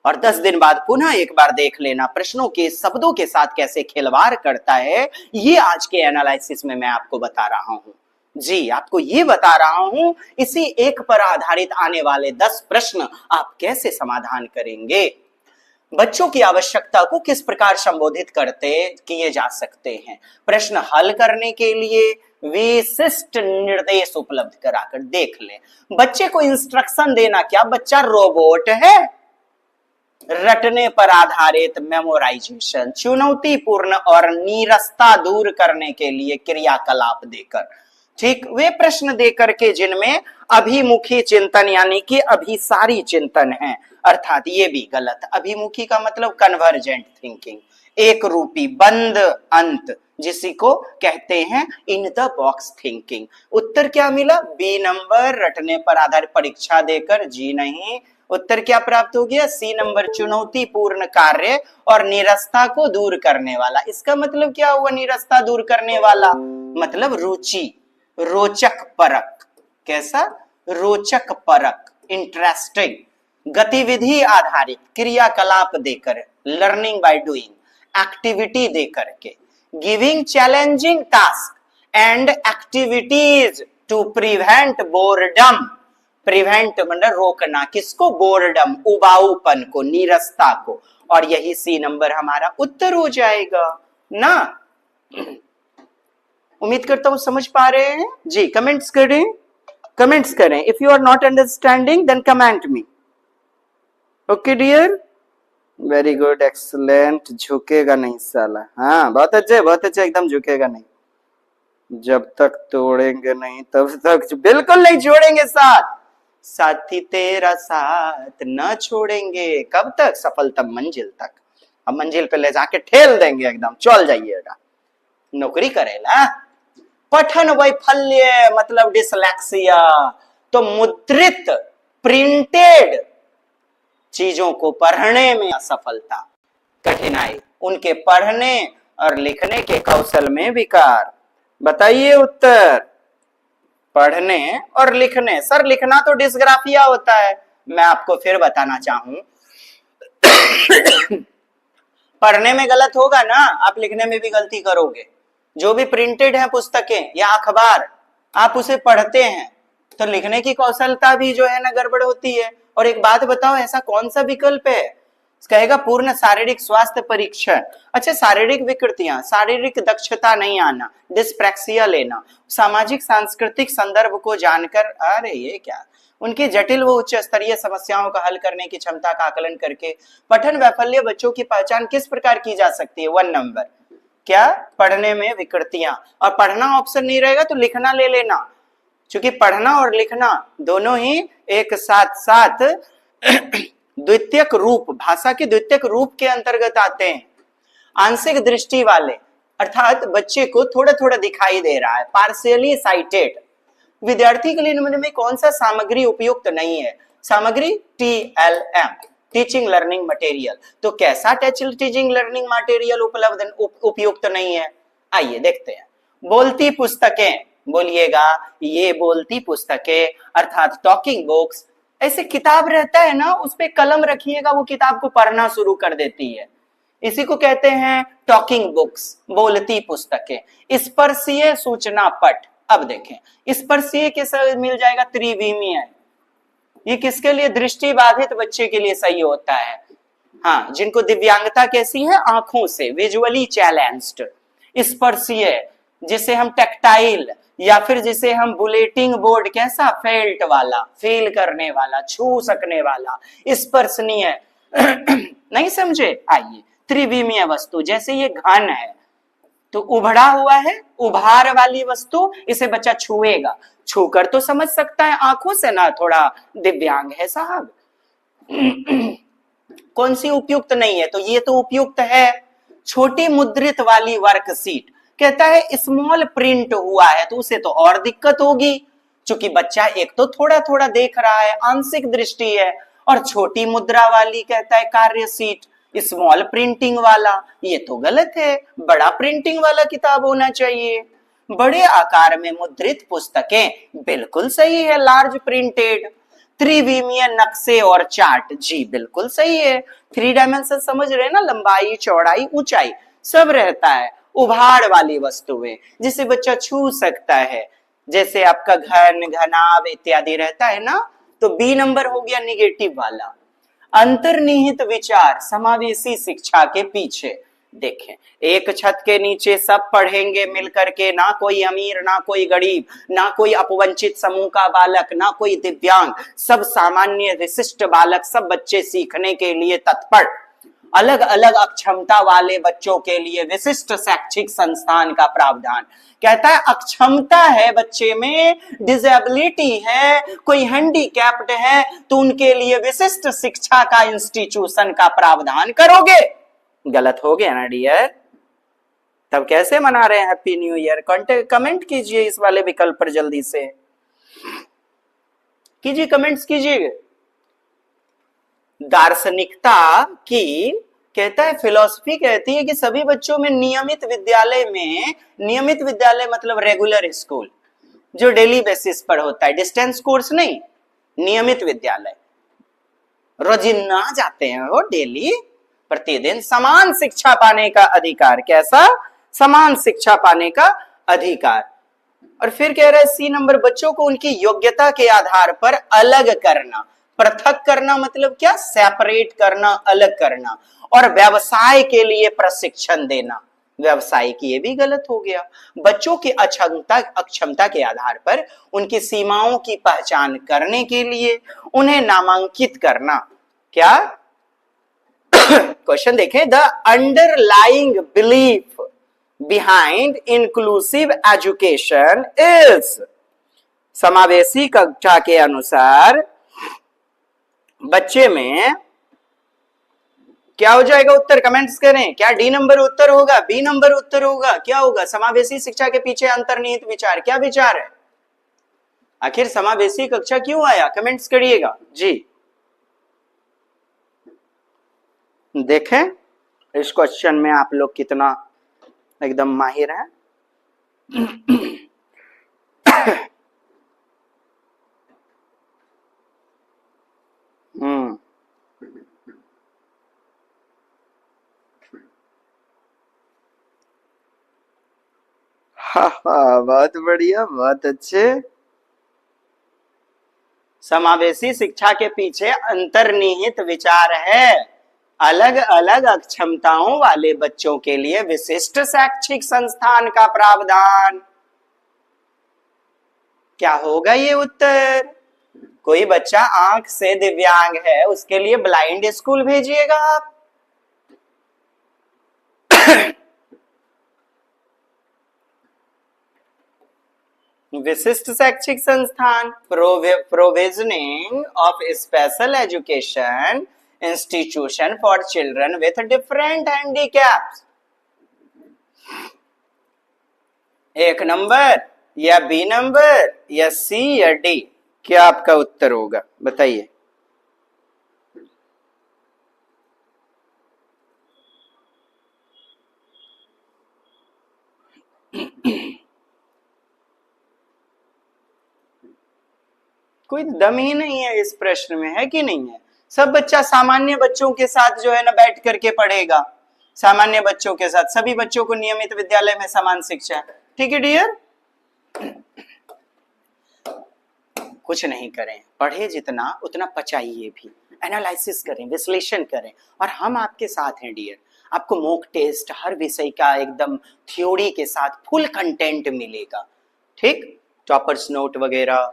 और 10 दिन बाद पुनः एक बार देख लेना प्रश्नों के शब्दों के साथ कैसे खिलवाड़ करता है। ये आज के एनालिसिस में मैं आपको बता रहा हूं, जी आपको ये बता रहा हूं। इसी एक पर आधारित आने वाले 10 प्रश्न आप कैसे समाधान करेंगे। बच्चों की आवश्यकता को किस प्रकार संबोधित करते किए जा सकते हैं, प्रश्न हल करने के लिए विशिष्ट निर्देश उपलब्ध कराकर देख लें। बच्चे को इंस्ट्रक्शन देना, क्या बच्चा रोबोट है। रटने पर आधारित मेमोराइजेशन, चुनौतीपूर्ण और नीरसता दूर करने के लिए क्रियाकलाप देकर, ठीक वे प्रश्न देकर के जिनमें अभिमुखी चिंतन यानी कि अभिसारी चिंतन है, अर्थात ये भी गलत। अभिमुखी का मतलब कन्वर्जेंट थिंकिंग, एक रूपी बंद अंत, जिसी को कहते हैं इन द बॉक्स थिंकिंग। उत्तर क्या मिला, बी नंबर, रटने पर आधारित परीक्षा देकर, जी नहीं। उत्तर क्या प्राप्त हो गया, सी नंबर, चुनौतीपूर्ण कार्य और नीरसता को दूर करने वाला। इसका मतलब क्या हुआ, नीरसता दूर करने वाला मतलब रुचि, रोचक परक, कैसा रोचक परक, इंटरेस्टिंग, गतिविधि आधारित क्रियाकलाप देकर, लर्निंग बाय डूइंग, एक्टिविटी देकर के, giving challenging task and activities to prevent boredom. Prevent मतलब रोकना, किसको, बोर्डम, उबाऊपन को, नीरसता को, और यही सी नंबर हमारा उत्तर हो जाएगा ना। उम्मीद करता हूं समझ पा रहे हैं जी। कमेंट्स करें, कमेंट्स करें। If you are not understanding then comment me, okay dear, very good, excellent. झुकेगा नहीं साला, हाँ बहुत अच्छे बहुत अच्छे, एकदम झुकेगा नहीं, जब तक तोड़ेंगे नहीं तब तक, बिल्कुल नहीं छोड़ेंगे साथ, साथी तेरा साथ न छोड़ेंगे, कब तक, सफलतम मंजिल तक। अब मंजिल पे ले जाके ठेल देंगे एकदम, चल जाइएगा, नौकरी करेला। पठन वैफल्य मतलब डिसलेक्सिया, तो मुद्रित प्रिंटेड चीजों को पढ़ने में असफलता, कठिनाई, उनके पढ़ने और लिखने के कौशल में विकार। बताइए उत्तर, पढ़ने और लिखने। सर लिखना तो डिस्ग्राफिया होता है, मैं आपको फिर बताना चाहूं पढ़ने में गलत होगा ना, आप लिखने में भी गलती करोगे। जो भी प्रिंटेड है पुस्तकें या अखबार, आप उसे पढ़ते हैं तो लिखने की कौशलता भी जो है ना गड़बड़ होती है। और एक बात बताओ, ऐसा कौन सा विकल्प है, कहेगा पूर्ण शारीरिक स्वास्थ्य परीक्षण। अच्छा, शारीरिक विकृतियां, शारीरिक दक्षता नहीं आना, डिस्प्रैक्सिया लेना, सामाजिक सांस्कृतिक संदर्भ को जानकर, अरे ये क्या, उनकी जटिल व उच्च स्तरीय समस्याओं का हल करने की क्षमता का आकलन करके पठन वैफल्य बच्चों की पहचान किस प्रकार की जा सकती है। 1 नंबर, क्या, पढ़ने में विकृतियां, और पढ़ना ऑप्शन नहीं रहेगा तो लिखना ले लेना, क्योंकि पढ़ना और लिखना दोनों ही एक साथ साथ द्वितीयक रूप, भाषा के द्वितीयक रूप के अंतर्गत आते हैं। आंशिक दृष्टि वाले, अर्थात बच्चे को थोड़ा थोड़ा दिखाई दे रहा है, पार्शियली साइटेड, विद्यार्थी के लिए निम्न में कौन सा सामग्री उपयुक्त नहीं है? सामग्री TLM, टीचिंग लर्निंग मटेरियल। तो कैसा टीचिंग लर्निंग मटेरियल उपयुक्त नहीं है? आइए देखते हैं। बोलती पुस्तकें, बोलिएगा, ये बोलती पुस्तकें अर्थात टॉकिंग बुक्स। ऐसे किताब रहता है ना, उस पे कलम रखिएगा, वो किताब को पढ़ना शुरू कर देती है। इसी को कहते हैं टॉकिंग बुक्स, बोलती पुस्तकें। स्पर्शीय सूचना पट। अब देखें, स्पर्शीय के साथ मिल जाएगा त्रिविमीय। ये किसके लिए? दृष्टि बाधित बच्चे के लिए सही होता है। हाँ, जिनको दिव्यांगता कैसी है? आंखों से, विजुअली चैलेंज्ड। स्पर्शीय जिसे हम टैक्टाइल या फिर जिसे हम बुलेटिंग बोर्ड, कैसा? फेल्ट वाला, फील करने वाला, छू सकने वाला। स्पर्शनीय नहीं समझे? आइए, त्रिविमीय वस्तु, जैसे ये घन है तो उभड़ा हुआ है, उभार वाली वस्तु, इसे बच्चा छुएगा, छूकर तो समझ सकता है, आंखों से ना, थोड़ा दिव्यांग है साहब। कौन सी उपयुक्त नहीं है? तो ये तो उपयुक्त है। छोटी मुद्रित वाली वर्कशीट, कहता है स्मॉल प्रिंट हुआ है तो उसे तो और दिक्कत होगी, क्योंकि बच्चा एक तो थोड़ा थोड़ा देख रहा है, आंशिक दृष्टि है। और छोटी मुद्रा वाली कहता है कार्य सीट, स्मॉल प्रिंटिंग वाला, ये तो गलत है, बड़ा प्रिंटिंग वाला किताब होना चाहिए। बड़े आकार में मुद्रित पुस्तकें, बिल्कुल सही है, लार्ज प्रिंटेड। त्रिविमीय नक्शे और चार्ट, जी बिल्कुल सही है। 3 डायमेंशन समझ रहे हैं ना, लंबाई, चौड़ाई, ऊंचाई सब रहता है। उभाड़ वाली वस्तुएं जिसे बच्चा छू सकता है, जैसे आपका घन, घनाभ इत्यादि रहता है ना, तो बी नंबर हो गया निगेटिव वाला। अंतर्निहित विचार समावेशी शिक्षा के पीछे, देखें, एक छत के नीचे सब पढ़ेंगे मिलकर के, ना कोई अमीर ना कोई गरीब, ना कोई अपवंचित समूह का बालक, ना कोई दिव्यांग, सब सामान्य विशिष्ट बालक, सब बच्चे सीखने के लिए तत्पर। अलग अलग अक्षमता वाले बच्चों के लिए विशिष्ट शैक्षिक संस्थान का प्रावधान। कहता है अक्षमता है बच्चे में, डिसेबिलिटी है, कोई हैंडीकैप्ड है, तो उनके लिए विशिष्ट शिक्षा का इंस्टीट्यूशन का प्रावधान करोगे। गलत हो गया ना डियर? तब कैसे मना रहे हैं हैप्पी न्यू ईयर? कमेंट कीजिए इस वाले विकल्प पर, जल्दी से कीजिए, कमेंट्स कीजिए। दार्शनिकता की, कहता है फिलॉसफी कहती है कि सभी बच्चों में नियमित विद्यालय मतलब रेगुलर स्कूल, जो डेली बेसिस पर होता है, डिस्टेंस कोर्स नहीं, नियमित विद्यालय, रोजिना जाते हैं वो डेली, प्रतिदिन समान शिक्षा पाने का अधिकार। कैसा? समान शिक्षा पाने का अधिकार। और फिर कह रहा है सी नंबर, बच्चों को उनकी योग्यता के आधार पर अलग करना। पृथक करना मतलब क्या? सेपरेट करना, अलग करना। और व्यवसाय के लिए प्रशिक्षण देना। व्यवसाय की, ये भी गलत हो गया। बच्चों की अक्षमता के आधार पर उनकी सीमाओं की पहचान करने के लिए उन्हें नामांकित करना। क्या? क्वेश्चन देखें, the underlying belief behind inclusive education is, समावेशी कक्षा के अनुसार बच्चे में क्या हो जाएगा उत्तर? कमेंट्स करें। क्या डी नंबर उत्तर होगा? बी नंबर उत्तर होगा? क्या होगा? समावेशी शिक्षा के पीछे अंतर्निहित विचार, क्या विचार है? आखिर समावेशी कक्षा क्यों आया? कमेंट्स करिएगा जी। देखें इस क्वेश्चन में आप लोग कितना एकदम माहिर हैं। बहुत बढ़िया, बहुत अच्छे। समावेशी शिक्षा के पीछे अंतर्निहित विचार है अलग अलग अक्षमताओं वाले बच्चों के लिए विशिष्ट शैक्षिक संस्थान का प्रावधान। क्या होगा ये उत्तर? कोई बच्चा आंख से दिव्यांग है, उसके लिए ब्लाइंड स्कूल भेजिएगा आप। विशिष्ट शैक्षिक संस्थान, provisioning of special education institution for children with different handicaps. 1 number, या बी नंबर या सी या डी? क्या आपका उत्तर होगा बताइए। कोई दम ही नहीं है इस प्रश्न में, है कि नहीं है? सब बच्चा सामान्य बच्चों के साथ जो है ना बैठ करके पढ़ेगा, सामान्य बच्चों के साथ, सभी बच्चों को नियमित विद्यालय में समान शिक्षा। ठीक है डियर, कुछ नहीं करें, पढ़े जितना उतना पचाइए भी, एनालिसिस करें, विश्लेषण करें, और हम आपके साथ हैं डियर। आपको मॉक टेस्ट हर विषय का एकदम थ्योरी के साथ फुल कंटेंट मिलेगा। ठीक, टॉपर्स नोट वगैरह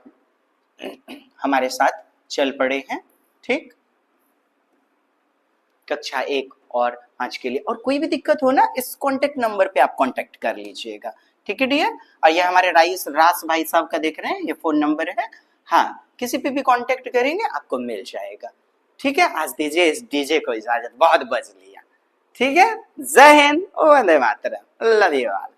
हमारे साथ चल पड़े हैं। ठीक, कक्षा 1 और 5 के लिए, और कोई भी दिक्कत हो ना इस कांटेक्ट नंबर पे आप कांटेक्ट कर लीजिएगा। ठीक है डियर, और ये हमारे रास भाई साहब का देख रहे हैं, ये फोन नंबर है। हाँ, किसी पे भी कांटेक्ट करेंगे आपको मिल जाएगा। ठीक है, आज दीजिए इस डीजे को इजाजत, बहुत बज लिया। ठीक है, जय Hind, Vande Mataram, love you all.